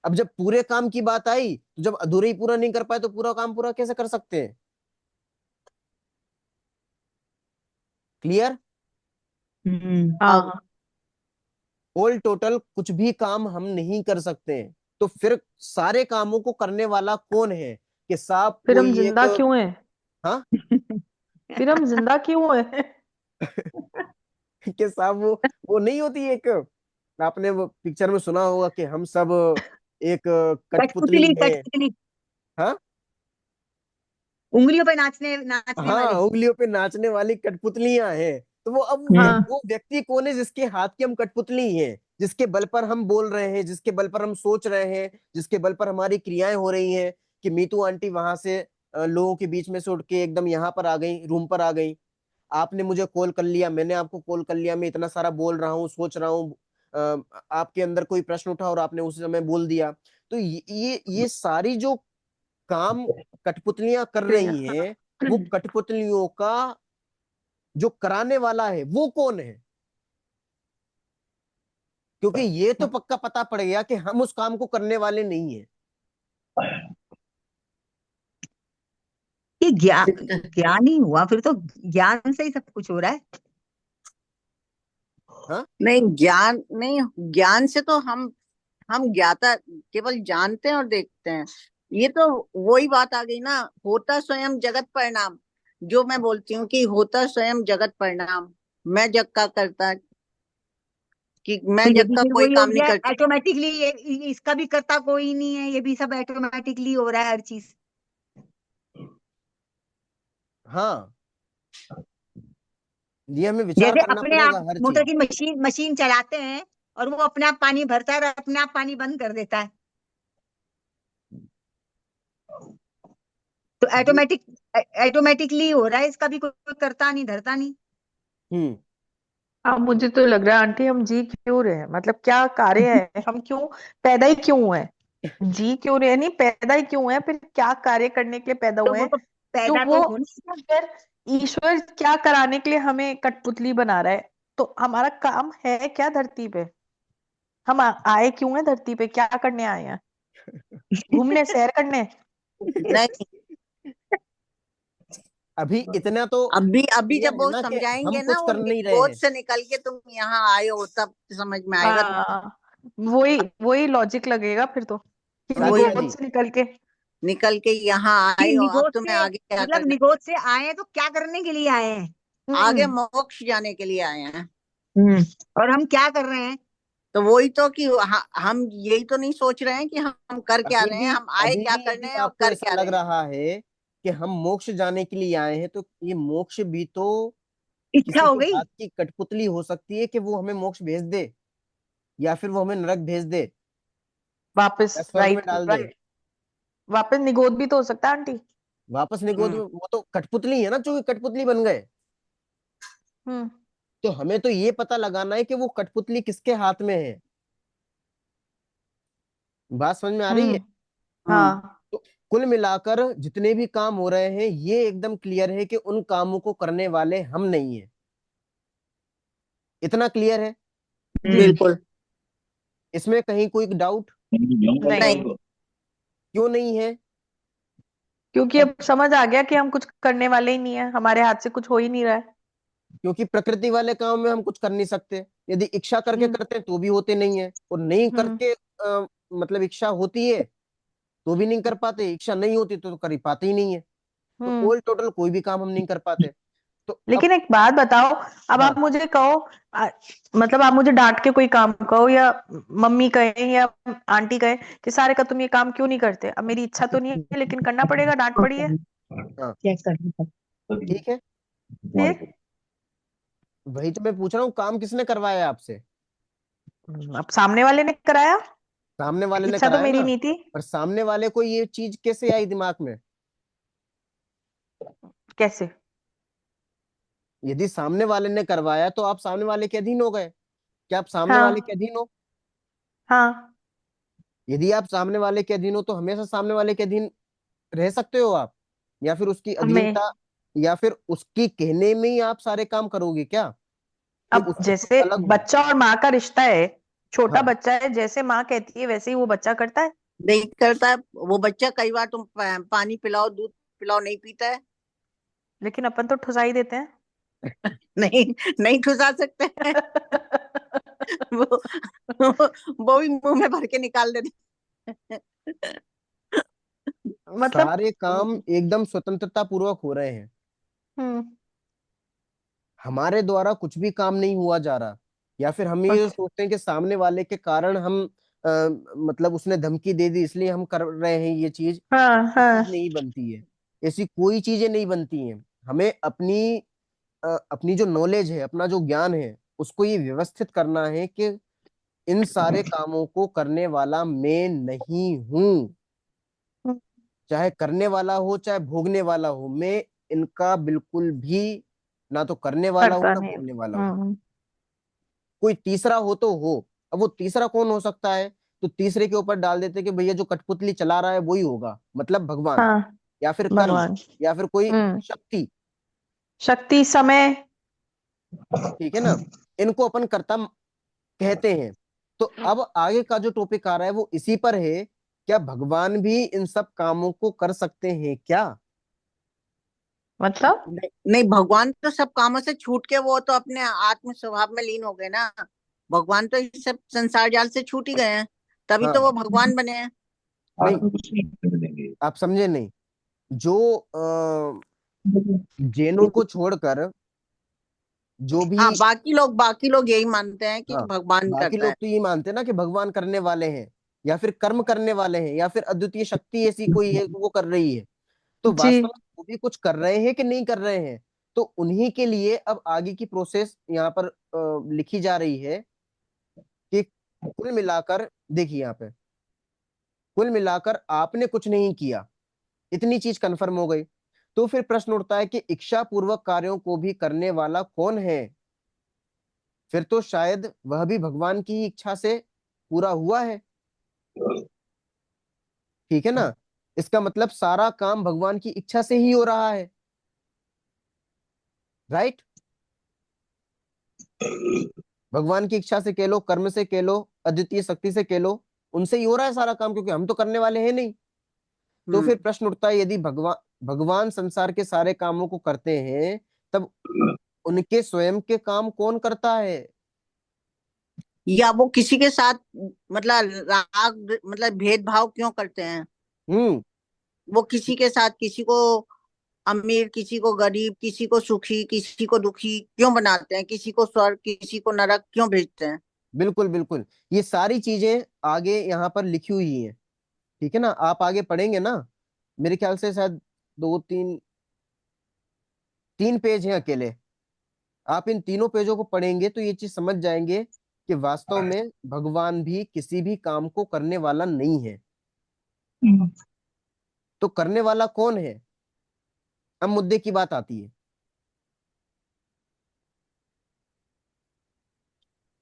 अब जब पूरे काम की बात आई तो जब अधूरे ही पूरा नहीं कर पाए तो पूरा काम पूरा कैसे कर सकते हैं? क्लियर? हाँ। अब हाँ। ऑल टोटल कुछ भी काम हम नहीं कर सकते हैं। तो फिर सारे कामों को करने वाला कौन है? कि साहब फिर हम कोई एक, जिंदा क्यों हैं? हाँ, फिर हम जिंदा क्यों हैं? कि साहब वो नहीं होती एक, आपने वो पिक्चर में सुना होगा कि हम सब एक कठपुतली कठपुतली, हैं। कठपुतली। हाँ, उंगलियों पे नाचने नाचने हाँ, वाली। उंगलियों पे नाचने वाली कठपुतलियां हैं। तो वो अब हाँ। वो व्यक्ति कौन है जिसके हाथ की हम कठपुतली हैं, जिसके बल पर हम बोल रहे हैं, जिसके बल पर हम सोच रहे हैं, जिसके बल पर हमारी क्रियाएं हो रही हैं। कि मीतू आंटी वहां से लोगों के बीच में से उठ के एकदम यहाँ पर आ गई, रूम पर आ गई। आपने मुझे कॉल कर लिया, मैंने आपको कॉल कर लिया, मैं इतना सारा बोल रहा हूँ, सोच रहा हूँ, आपके अंदर कोई प्रश्न उठा और आपने उस समय बोल दिया। तो ये सारी जो काम कठपुतलियां कर क्रिया। रही हैं, वो कठपुतलियों का जो कराने वाला है वो कौन है? क्योंकि ये तो पक्का पता पड़ गया कि हम उस काम को करने वाले नहीं है। ये ज्ञान ही हुआ फिर तो। ज्ञान से ही सब कुछ हो रहा है। हाँ, नहीं, ज्ञान नहीं, ज्ञान से तो हम ज्ञाता केवल जानते हैं और देखते हैं। ये तो वही बात आ गई ना, होता स्वयं जगत परिणाम। जो मैं बोलती हूँ कि होता स्वयं जगत परिणाम, मैं जग का करता, कि तो मैं ये जग भी का फिर कोई वही हो काम नहीं गया करती। ऑटोमेटिकली। ये इसका भी करता कोई नहीं है, ये भी सब ऑटोमेटिकली हो रहा है हर चीज। हाँ, ये हमें विचार जैसे करना अपने पड़ेगा आप हर मोटर चीज। की मशीन मशीन चलाते हैं और वो अपने आप पानी भरता है और अपने आप पानी बंद कर देता है, तो ये ऑटोमेटिकली हो रहा है, इसका भी कोई करता नहीं धरता नहीं। हम्म अब मुझे तो लग रहा है आंटी हम जी क्यों रहे हैं, मतलब क्या कार्य है, हम क्यों पैदा ही क्यों हुए हैं? जी क्यों रहे हैं, नहीं पैदा ही क्यों है, फिर क्या कार्य करने के लिए पैदा तो हुए वो हैं? तो जो पैदा वो तो होना। ईश्वर ईश्वर क्या कराने के लिए हमें कठपुतली बना रहा है? तो हमारा काम है क्या धरती पे? हम आए क्यों हैं धरती पे, क्या करने आए हैं? घूमने, सैर करने? नहीं, अभी इतना तो अभी क्लियर जब है वो ना कि हम समझाएंगे ना, कुछ वो कर नहीं रहे गोद हैं। से निकल के तुम यहाँ आए हो, तब समझ में आएगा तुम। हाँ, वही वही लॉजिक लगेगा फिर तो, कि सारिका वही निगोद जी, से निकल के। निकल के यहाँ कि आए हो, अब निगोद तुम्हें से आगे क्या मतलब करना निगोद से आए हैं तो क्या करने के लिए आए हैं? है, आगे मोक्ष जाने के लिए आए हैं। हम्म और हम क्या कर रहे हैं? तो वही तो कि हम यही तो नहीं सोच रहे हैं कि हम कर क्या रहे हैं, हम आए अभी क्या भी करने यदि हैं और आपको कर ऐसा क्या लग रहे हैं। रहा है कि हम मोक्ष जाने के लिए आए हैं, तो ये मोक्ष भी तो इच्छा किसी हो के गई। हाथ की कठपुतली हो सकती है कि वो हमें मोक्ष भेज दे, या फिर वो हमें नरक भेज दे, वापस, या स्वर्ग में राइट डाल दे। राइट, वापस निगोद भी तो हो सकता है आंटी। वापस निगोद में, हम्म वो तो कठपुतली है ना, जो कठपुतली बन गए। हम्म तो हमें तो ये पता लगाना है कि वो कठपुतली किसके हाथ में है। बात समझ में आ रही है? हम्म हम्म हाँ। तो कुल मिलाकर जितने भी काम हो रहे हैं, ये एकदम क्लियर है कि उन कामों को करने वाले हम नहीं है। इतना क्लियर है, जी। बिल्कुल। इसमें कहीं कोई डाउट? नहीं, नहीं, क्यों नहीं है? क्योंकि अब अब समझ आ गया कि हम कुछ करने वाले ही नहीं है, हमारे हाथ से कुछ हो ही नहीं रहा है। क्योंकि प्रकृति वाले काम में हम कुछ कर नहीं सकते। यदि इच्छा करके हम्म करते हैं तो भी होते नहीं है, और नहीं हम्म करके मतलब इच्छा होती है तो भी नहीं कर पाते, इच्छा नहीं होती तो कर ही पाते ही नहीं है। तो हम्म ऑल टोटल कोई भी काम हम नहीं कर पाते। तो अब लेकिन एक बात बताओ, अब हाँ, आप मुझे कहो, आ, मतलब आप मुझे डांट के कोई काम कहो, या मम्मी कहे या आंटी कहे कि सारे का तुम ये काम क्यों नहीं करते, अब मेरी इच्छा तो नहीं है लेकिन करना पड़ेगा, डांट पड़ी है। हाँ, चेक करना। ठीक है। फिर वही तो मैं पूछ रहा हूँ, काम किसने करवाया आपसे? अब सामने वाले ने कराया, सामने वाले ने इच्छा तो कराया मेरी ना। नहीं थी। पर सामने वाले को ये चीज कैसे आई दिमाग में? कैसे? यदि सामने वाले ने करवाया तो आप सामने वाले के अधीन हो गए। क्या आप सामने वाले के हाँ अधीन हो? हाँ। यदि आप सामने वाले के अधीन हो तो हमेशा सामने वाले के अधीन रह सकते हो आप, या फिर उसकी हमें अधीनता, या फिर उसकी कहने में ही आप सारे काम करोगे क्या, कि अब उससे तुम जैसे अलग हो? बच्चा और माँ का रिश्ता है, छोटा हाँ, बच्चा है, जैसे माँ कहती है वैसे ही वो बच्चा करता है। नहीं करता है वो बच्चा, कई बार तुम पानी पिलाओ, दूध पिलाओ, नहीं पीता है। लेकिन अपन तो ठुसा ही देते हैं। नहीं, नहीं ठुसा सकते हैं। वो वो भी मुंह में भर के निकाल देते हैं। मतलब सारे काम एकदम स्वतंत्रता पूर्वक हो रहे हैं। हम्म हमारे द्वारा कुछ भी काम नहीं हुआ जा रहा, या फिर हम ये अच्छा, सोचते हैं कि सामने वाले के कारण हम मतलब उसने धमकी दे दी इसलिए हम कर रहे हैं ये चीज। हाँ ये चीज हाँ। नहीं बनती है, ऐसी कोई चीजें नहीं बनती हैं। हमें अपनी जो नॉलेज है, अपना जो ज्ञान है, उसको ये व्यवस्थित करना है कि इन सारे कामों को करने वाला मैं नहीं हूं। हम्म, चाहे करने वाला हो चाहे भोगने वाला हो, मैं इनका बिल्कुल भी ना तो करने वाला हूं करता ना नहीं। भोगने वाला हूं। हम्म कोई तीसरा हो तो हो। अब वो तीसरा कौन हो सकता है? तो तीसरे के ऊपर डाल देते कि भैया जो कठपुतली चला रहा है वही होगा, मतलब भगवान, हाँ, या फिर कर्म, भगवान। या फिर कोई हम्म शक्ति। शक्ति, समय। ठीक है ना, इनको अपन कर्ता कहते हैं। तो अब आगे का जो टॉपिक आ रहा है वो इसी पर है, क्या भगवान भी इन सब कामों को कर सकते हैं क्या? मतलब नहीं, नहीं, भगवान तो सब कामों से छूट के वो तो अपने आत्म स्वभाव में लीन हो गए ना। भगवान तो इस सब संसार जाल से छूट ही गए हैं, तभी तो हाँ, वो भगवान बने हैं। नहीं, आपको कुछ नहीं करने देंगे। आप समझे नहीं। जो जैनों को छोड़कर जो भी, हाँ, बाकी लोग यही मानते हैं कि हाँ, भगवान बाकी करता लोग है। तो ये मानते हैं ना कि भगवान करने वाले हैं, या फिर कर्म करने वाले हैं, या फिर अद्वितीय शक्ति ऐसी कोई है वो कर रही है। तो जी। वास्तव में वो भी कुछ कर रहे हैं कि नहीं कर रहे हैं? तो उन्हीं के लिए अब आगे की प्रोसेस यहाँ पर लिखी जा रही है कि कुल मिलाकर, देखिए यहाँ पे, कुल मिलाकर आपने कुछ नहीं किया, इतनी चीज कंफर्म हो गई। तो फिर प्रश्न उठता है कि इच्छा पूर्वक कार्यों को भी करने वाला कौन है? फिर तो शायद वह भी भगवान की ही इच्छा से पूरा हुआ है। ठीक है ना? इसका मतलब सारा काम भगवान की इच्छा से ही हो रहा है। राइट? भगवान की इच्छा से कह लो, कर्म से कह लो, अद्वितीय शक्ति से कह लो, उनसे ही हो रहा है सारा काम, क्योंकि हम तो करने वाले हैं नहीं। तो फिर प्रश्न उठता है, यदि भगवान भगवान संसार के सारे कामों को करते हैं, तब उनके स्वयं के काम कौन करता है? या वो किसी के साथ मतलब राग मतलब भेदभाव क्यों करते हैं? हम्म। वो किसी के साथ, किसी को अमीर, किसी को गरीब, किसी को सुखी, किसी को दुखी क्यों बनाते हैं? किसी को स्वर्ग, किसी को नरक क्यों भेजते हैं? बिल्कुल बिल्कुल, ये सारी चीजें आगे यहाँ पर लिखी हुई हैं। ठीक है ना? आप आगे पढ़ेंगे ना, मेरे ख्याल से शायद दो तीन, 3 पेज हैं अकेले। आप इन तीनों पेजों को पढ़ेंगे तो ये चीज समझ जाएंगे कि वास्तव में भगवान भी किसी भी काम को करने वाला नहीं है। तो करने वाला कौन है? अब मुद्दे की बात आती है।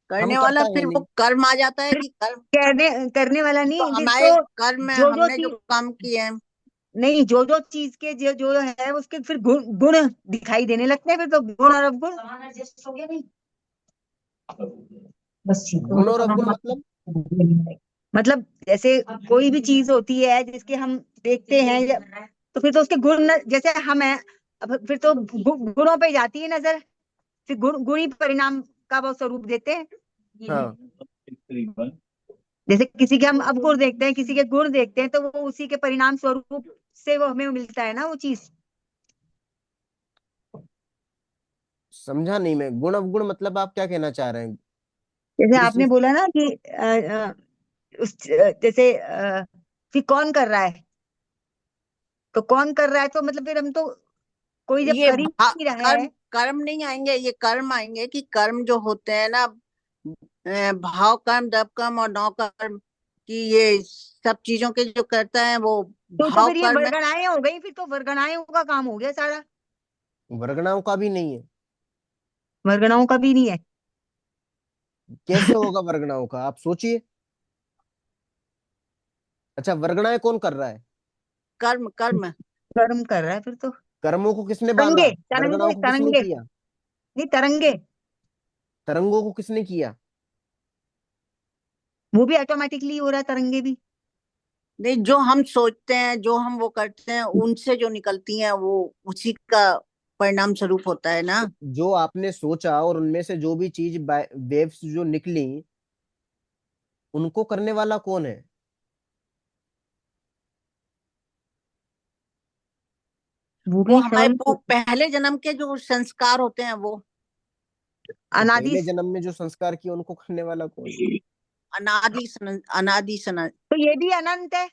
हम करने वाला करता है फिर वो नहीं। कर्म आ जाता है कि कर्म करने करने वाला तो नहीं, फिर हमारे तो कर्म है, जो जो हमने जो चीज, काम किए हैं। नहीं, जो जो चीज के जो जो है उसके फिर गुण गुण दिखाई देने लगते हैं, फिर तो गुण और अवगुण। हो गया नहीं, बस ठीक है, वो गुण तो और अवगुण तमाम मतलब? मतलब जैसे कोई भी चीज होती है जिसके हम देखते हैं तो फिर तो उसके गुण जैसे हम हैं, अब फिर तो गुणों पे जाती है नजर, फिर गुण ही परिणाम का वो स्वरूप देते हैं। हाँ, जैसे किसी के हम अवगुण देखते हैं, किसी के गुण देखते हैं, तो वो उसी के परिणाम स्वरूप से वो हमें मिलता है ना वो चीज। समझा नहीं मैं, गुण अवगुण मतलब आप क्या कहना चाह रहे हैं? जैसे किस आपने चीज? बोला ना कि जैसे कि कौन कर रहा है, तो कौन कर रहा है तो मतलब फिर हम तो कोई जब ये कर ही नहीं रहा कर्म, है। कर्म नहीं आएंगे, ये कर्म आएंगे कि कर्म जो होते हैं ना, भाव कर्म, दब कर्म और नौ कर्म, कि ये सब चीजों के जो करता है वो तो भाव फिर ये कर्म है। वरगणाएं हो गई, फिर तो वरगणाओं का काम हो गया सारा। वर्गणाओं का भी नहीं है? वरगणाओं का भी नहीं है। कैसे होगा वर्गणाओं का, आप सोचिए। अच्छा, वर्गणाएं कौन कर रहा है? कर्म, कर्म। कर्म कर रहा है फिर तो। कर्मों को किसने बांधा? तरंगे वर्गणाओं तरंगे को किसने तरंगे, किया? नहीं तरंगे, तरंगों को किसने किया? वो भी ऑटोमेटिकली हो रहा है, तरंगे भी। नहीं, जो हम सोचते हैं, जो हम वो करते हैं, उनसे जो निकलती हैं वो उसी का परिणाम स्वरूप होता है ना। तो जो आपने सोचा और उनमें से जो भी चीज वेव्स जो निकली, उनको करने वाला कौन है? वो वो भी हमारे सवाल पहले जन्म के जो संस्कार होते हैं वो। तो अनादि। पहले जन्म में जो संस्कार किए उनको करने वाला कौन? अनादि तो ये भी अनंत है,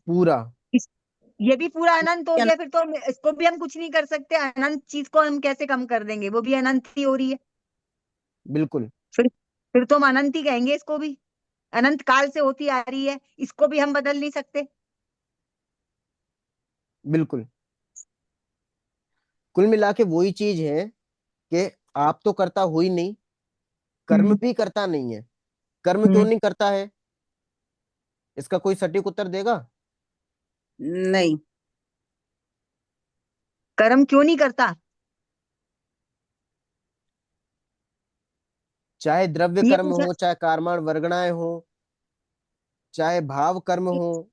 पूरा। ये भी पूरा अनंत हो गया, सनातन। फिर तो इसको भी हम कुछ नहीं कर सकते, अनंत चीज को हम कैसे कम कर देंगे, वो भी अनंत ही हो रही है। बिल्कुल फिर फिर तो हम अनंत ही कहेंगे इसको भी, अनंत काल से होती आ रही है, इसको भी हम बदल नहीं सकते। बिल्कुल। कुल मिला के वही चीज है कि आप तो करता हो ही नहीं, कर्म हम्म भी करता नहीं है। कर्म क्यों हम्म नहीं करता है? इसका कोई सटीक उत्तर देगा? नहीं। कर्म क्यों नहीं करता? चाहे द्रव्य ये कर्म पूछा, हो, चाहे कर्मण वर्गणाएं हो, चाहे भाव कर्म हो।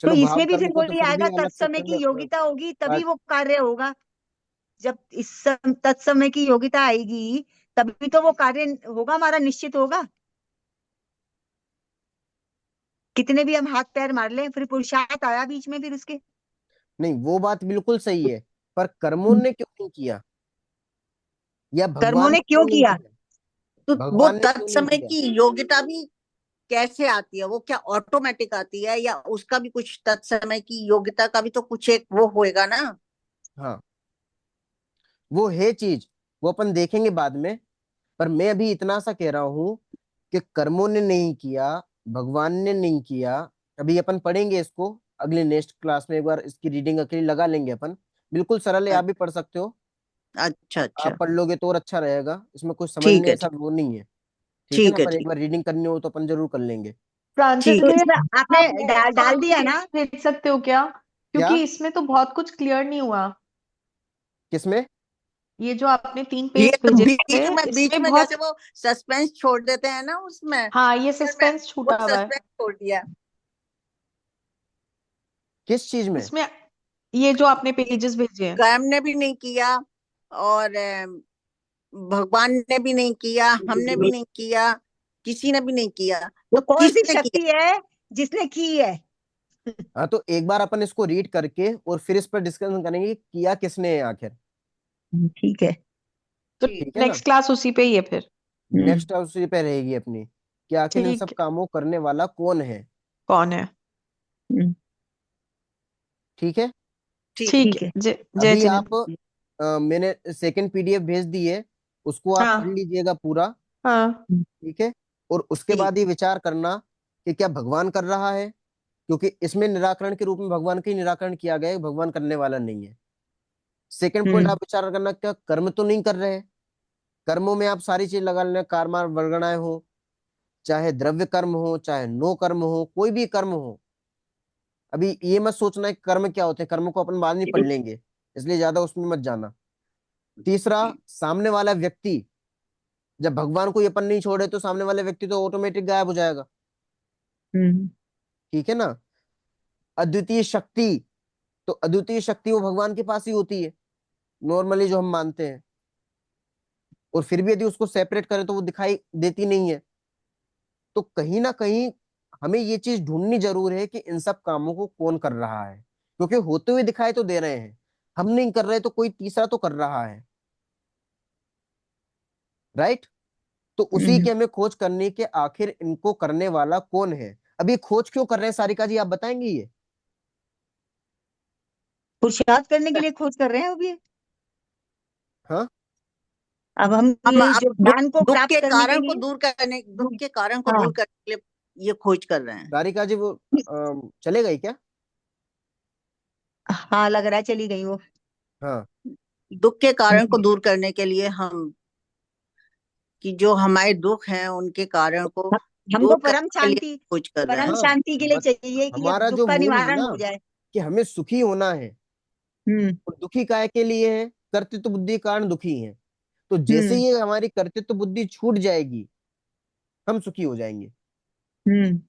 तो चलो, भाव इसमें भी कर्म फिर को तो वही फिर आएगा, भी अलग से तत्समय की कर, योग्यता होगी तभी काट। वो कार्य होगा। जब तत्समय की योग्यता आएगी तभी तो वो कार्य होगा, हमारा निश्चित होगा। कितने भी हम हाथ पैर मार लें, फिर पुरुषार्थ आया बीच में फिर उसके। नहीं, वो बात बिल्कुल सही है, पर कर्मों ने क्यों नहीं किया, या कर्मों भगवान ने ने क्यों क्यों नहीं किया? किया? तो वो भगवान ने क्यों नहीं तत्समय किया? की योग्यता भी कैसे आती है, वो क्या ऑटोमेटिक आती है, या उसका भी कुछ तत्समय की योग्यता का भी तो कुछ एक वो होएगा ना। हाँ, वो है चीज, वो अपन देखेंगे बाद में। पर मैं अभी इतना सा कह रहा हूं कि कर्मों ने नहीं किया, भगवान ने नहीं किया। अभी अपन पढ़ेंगे इसको, अगले नेक्स्ट क्लास में एक बार इसकी रीडिंग अकेली लगा लेंगे अपन। बिल्कुल सरल है, आप भी पढ़ सकते हो। अच्छा आप अच्छा। पढ़ लोगे तो और अच्छा रहेगा, इसमें कुछ ठीक समझने है ऐसा वो नहीं है। ठीक है ना, ठीक है पर एक ठीक। बार रीडिंग करनी हो तो अपन जरूर कर लेंगे। प्रांजल ठीक तो है। भैया, इसमें आपने आप डाल दिया ना? भेज सकते हो क्या? क्या? क्योंकि इसमें तो बहुत कुछ क्लियर नहीं हुआ। किसमें? ये जो आपने 3 ये पेज तो भेजे थे, बीच इसमें में बहुत। जैसे वो सस्पेंस छोड़ देते हैं ना उसमें, हाँ, ये सर मैं सस्पेंस वो छूटा हुआ है सस्पेंस छोड़ दिया। किस चीज में? इसमें। ये जो आपने पेजेस भेजे हैं। कर्म ने भी नहीं किया, और भगवान ने भी नहीं किया, हमने भी नहीं किया, किसी ने भी नहीं किया, वो तो कौन सी किसने किया? शक्ति है जिसने की है? हाँ, तो एक बार अपन इसको रीड करके और फिर इस पर डिस्कशन करेंगे कि किया किसने है आखिर। ठीक है। तो ठीक। ठीक है ना। नेक्स्ट क्लास उसी पे ही है फिर। हम्म नेक्स्ट उसी पे रहेगी अपनी, कि आखिर इन सब ठीक। कामों करने वाला कौन है। कौन है? हम्म, ठीक है। ठीक। ठीक ठीक है। है। जय अभी आप जिनेन्द्र। मैंने सेकंड पीडीएफ भेज दी है, उसको आप पढ़ हाँ लीजिएगा पूरा। हाँ। ठीक है। और उसके ठीक। बाद ये विचार करना कि क्या भगवान कर रहा है, क्योंकि इसमें निराकरण के रूप में भगवान का ही निराकरण किया गया है, भगवान करने वाला नहीं है। सेकंड पॉइंट हम्म आप विचार करना, क्या कर्म तो नहीं कर रहे हैं। कर्मों में आप सारी चीज लगा लेना, कारमार वर्गणाएं हो, चाहे द्रव्य कर्म हो, चाहे नो कर्म हो, कोई भी कर्म हो। अभी ये मत सोचना है कि कर्म क्या होते हैं, कर्म को अपन बाद में पढ़ लेंगे, इसलिए ज्यादा उसमें मत जाना। तीसरा, सामने वाला व्यक्ति, जब भगवान को ये अपन नहीं छोड़े तो सामने वाला व्यक्ति तो ऑटोमेटिक गायब हो जाएगा। हम्म ठीक है ना। अद्वितीय शक्ति, तो अद्वितीय शक्ति वो भगवान के पास ही होती है, नॉर्मली जो हम मानते हैं। और फिर भी यदि उसको सेपरेट करें तो वो दिखाई देती नहीं है। तो कहीं ना कहीं हमें ये चीज ढूंढनी जरूर है कि इन सब कामों को कौन कर रहा है, क्योंकि होते हुए दिखाई तो दे रहे हैं, हम नहीं कर रहे तो कोई तीसरा तो कर रहा है। राइट। तो उसी की हम्म। हमें खोज करनी कि आखिर इनको करने वाला कौन है। अभी खोज क्यों कर रहे हैं सारिका जी, आप बताएंगे ये? पुरुषार्थ करने के लिए खोज कर रहे हैं अभी। हाँ। अब हम हम ये अब जो ज्ञान को दुख प्राप्त के करने के कारण को लिए। दूर करने, दुख के कारण को हाँ। दूर करने के लिए ये खोज कर रहे हैं। सारिका जी वो चले गई क्या? हाँ, लग रहा है चली गई वो। हाँ। दुख के कारण को हम्म। दूर करने के लिए हम, कि जो हमारे दुख हैं उनके कारण को हमको दूर करने के लिए खोज कर रहे परम हैं। हाँ, शांति के लिए बस चाहिए कि अब हमारा दुख जो का मूल है निवारण ना, हो जाए। कि हमें सुखी होना है। हम्म और दुखी काय के लिए है? कर्तृत्व बुद्धि के कारण दुखी है। तो जैसे हम्म ही हमारी कर्तृत्व बुद्धि छूट जाएगी, हम सुखी हो जाएंगे। हम्म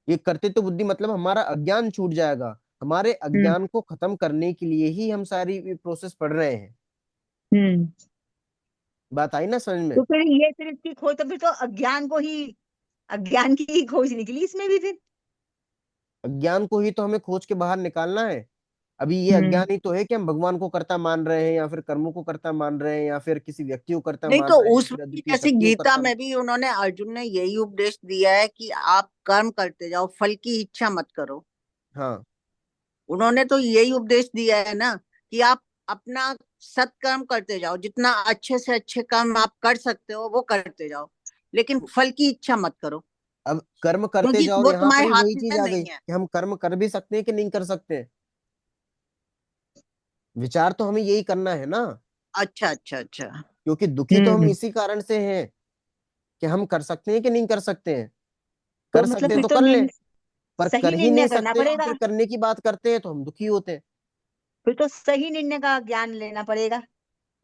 ये कर्तृत्व बुद्धि मतलब हमारा अज्ञान छूट जाएगा। हमारे हम्म अज्ञान को खत्म करने के लिए ही हम सारी प्रोसेस पढ़ रहे हैं। हम्म। बात आई ना समझ में? तो फिर इसकी खोज, तो फिर तो अज्ञान को ही, अज्ञान की ही खोज निकली इसमें भी फिर। अज्ञान को ही तो हमें खोज के बाहर निकालना है। अभी ये हम्म। अज्ञान ही तो है कि हम भगवान को कर्ता मान रहे हैं, या फिर कर्मों को कर्ता मान रहे हैं, या फिर किसी व्यक्ति को कर्ता नहीं मान तो रहे हैं, या उसमें फिर भी अद्वितीय जैसे शक्ति को गीता कर्ता। में भी उन्होंने, अर्जुन ने यही उपदेश दिया है कि आप कर्म करते जाओ, फल की इच्छा मत करो। हाँ। उन्होंने तो यही उपदेश दिया है ना, कि आप अपना सत्कर्म करते जाओ, जितना अच्छे से अच्छे कर्म आप कर सकते हो वो करते जाओ, लेकिन फल की इच्छा मत करो, अब कर्म करते क्योंकि जाओ, वो यहाँ पर तुम्हारे ही हाथ वही चीज में आ गई नहीं है। कि हम कर्म कर भी सकते हैं कि नहीं कर सकते। विचार तो हमें यही करना है ना, अच्छा अच्छा अच्छा। क्योंकि दुखी तो हम हम्म। इसी कारण से हैं कि हम कर सकते हैं कि नहीं कर सकते हैं। तो कर मतलब सकते हैं फिर तो तो कर लें, पर कर सही ही निर्णय नहीं करना सकते और पड़ेगा। फिर करने की बात करते हैं तो हम दुखी होते हैं। फिर तो सही निर्णय का ज्ञान लेना पड़ेगा।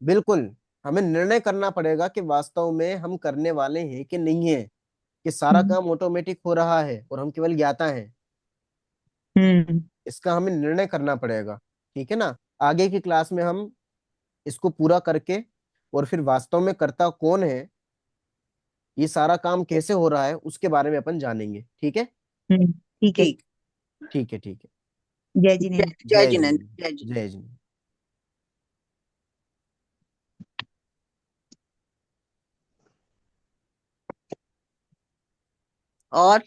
बिल्कुल। हमें निर्णय करना पड़ेगा कि वास्तव में हम करने वाले हैं कि नहीं है, कि सारा हम्म काम ऑटोमेटिक हो रहा है और हम केवल ज्ञाता हैं। हम्म इसका हमें निर्णय करना पड़ेगा। ठीक है ना। आगे की क्लास में हम इसको पूरा करके और फिर वास्तव में कर्ता कौन है, ये सारा काम कैसे हो रहा है, उसके बारे में अपन जानेंगे। ठीक है। ठीक है। ठीक। ठीक है। ठीक है। जय जय जिनेन्द्र। जय जय जिनेन्द्र, जिनेन्द्र। जय जिनेन्द्र। जय जिनेन्द्र। और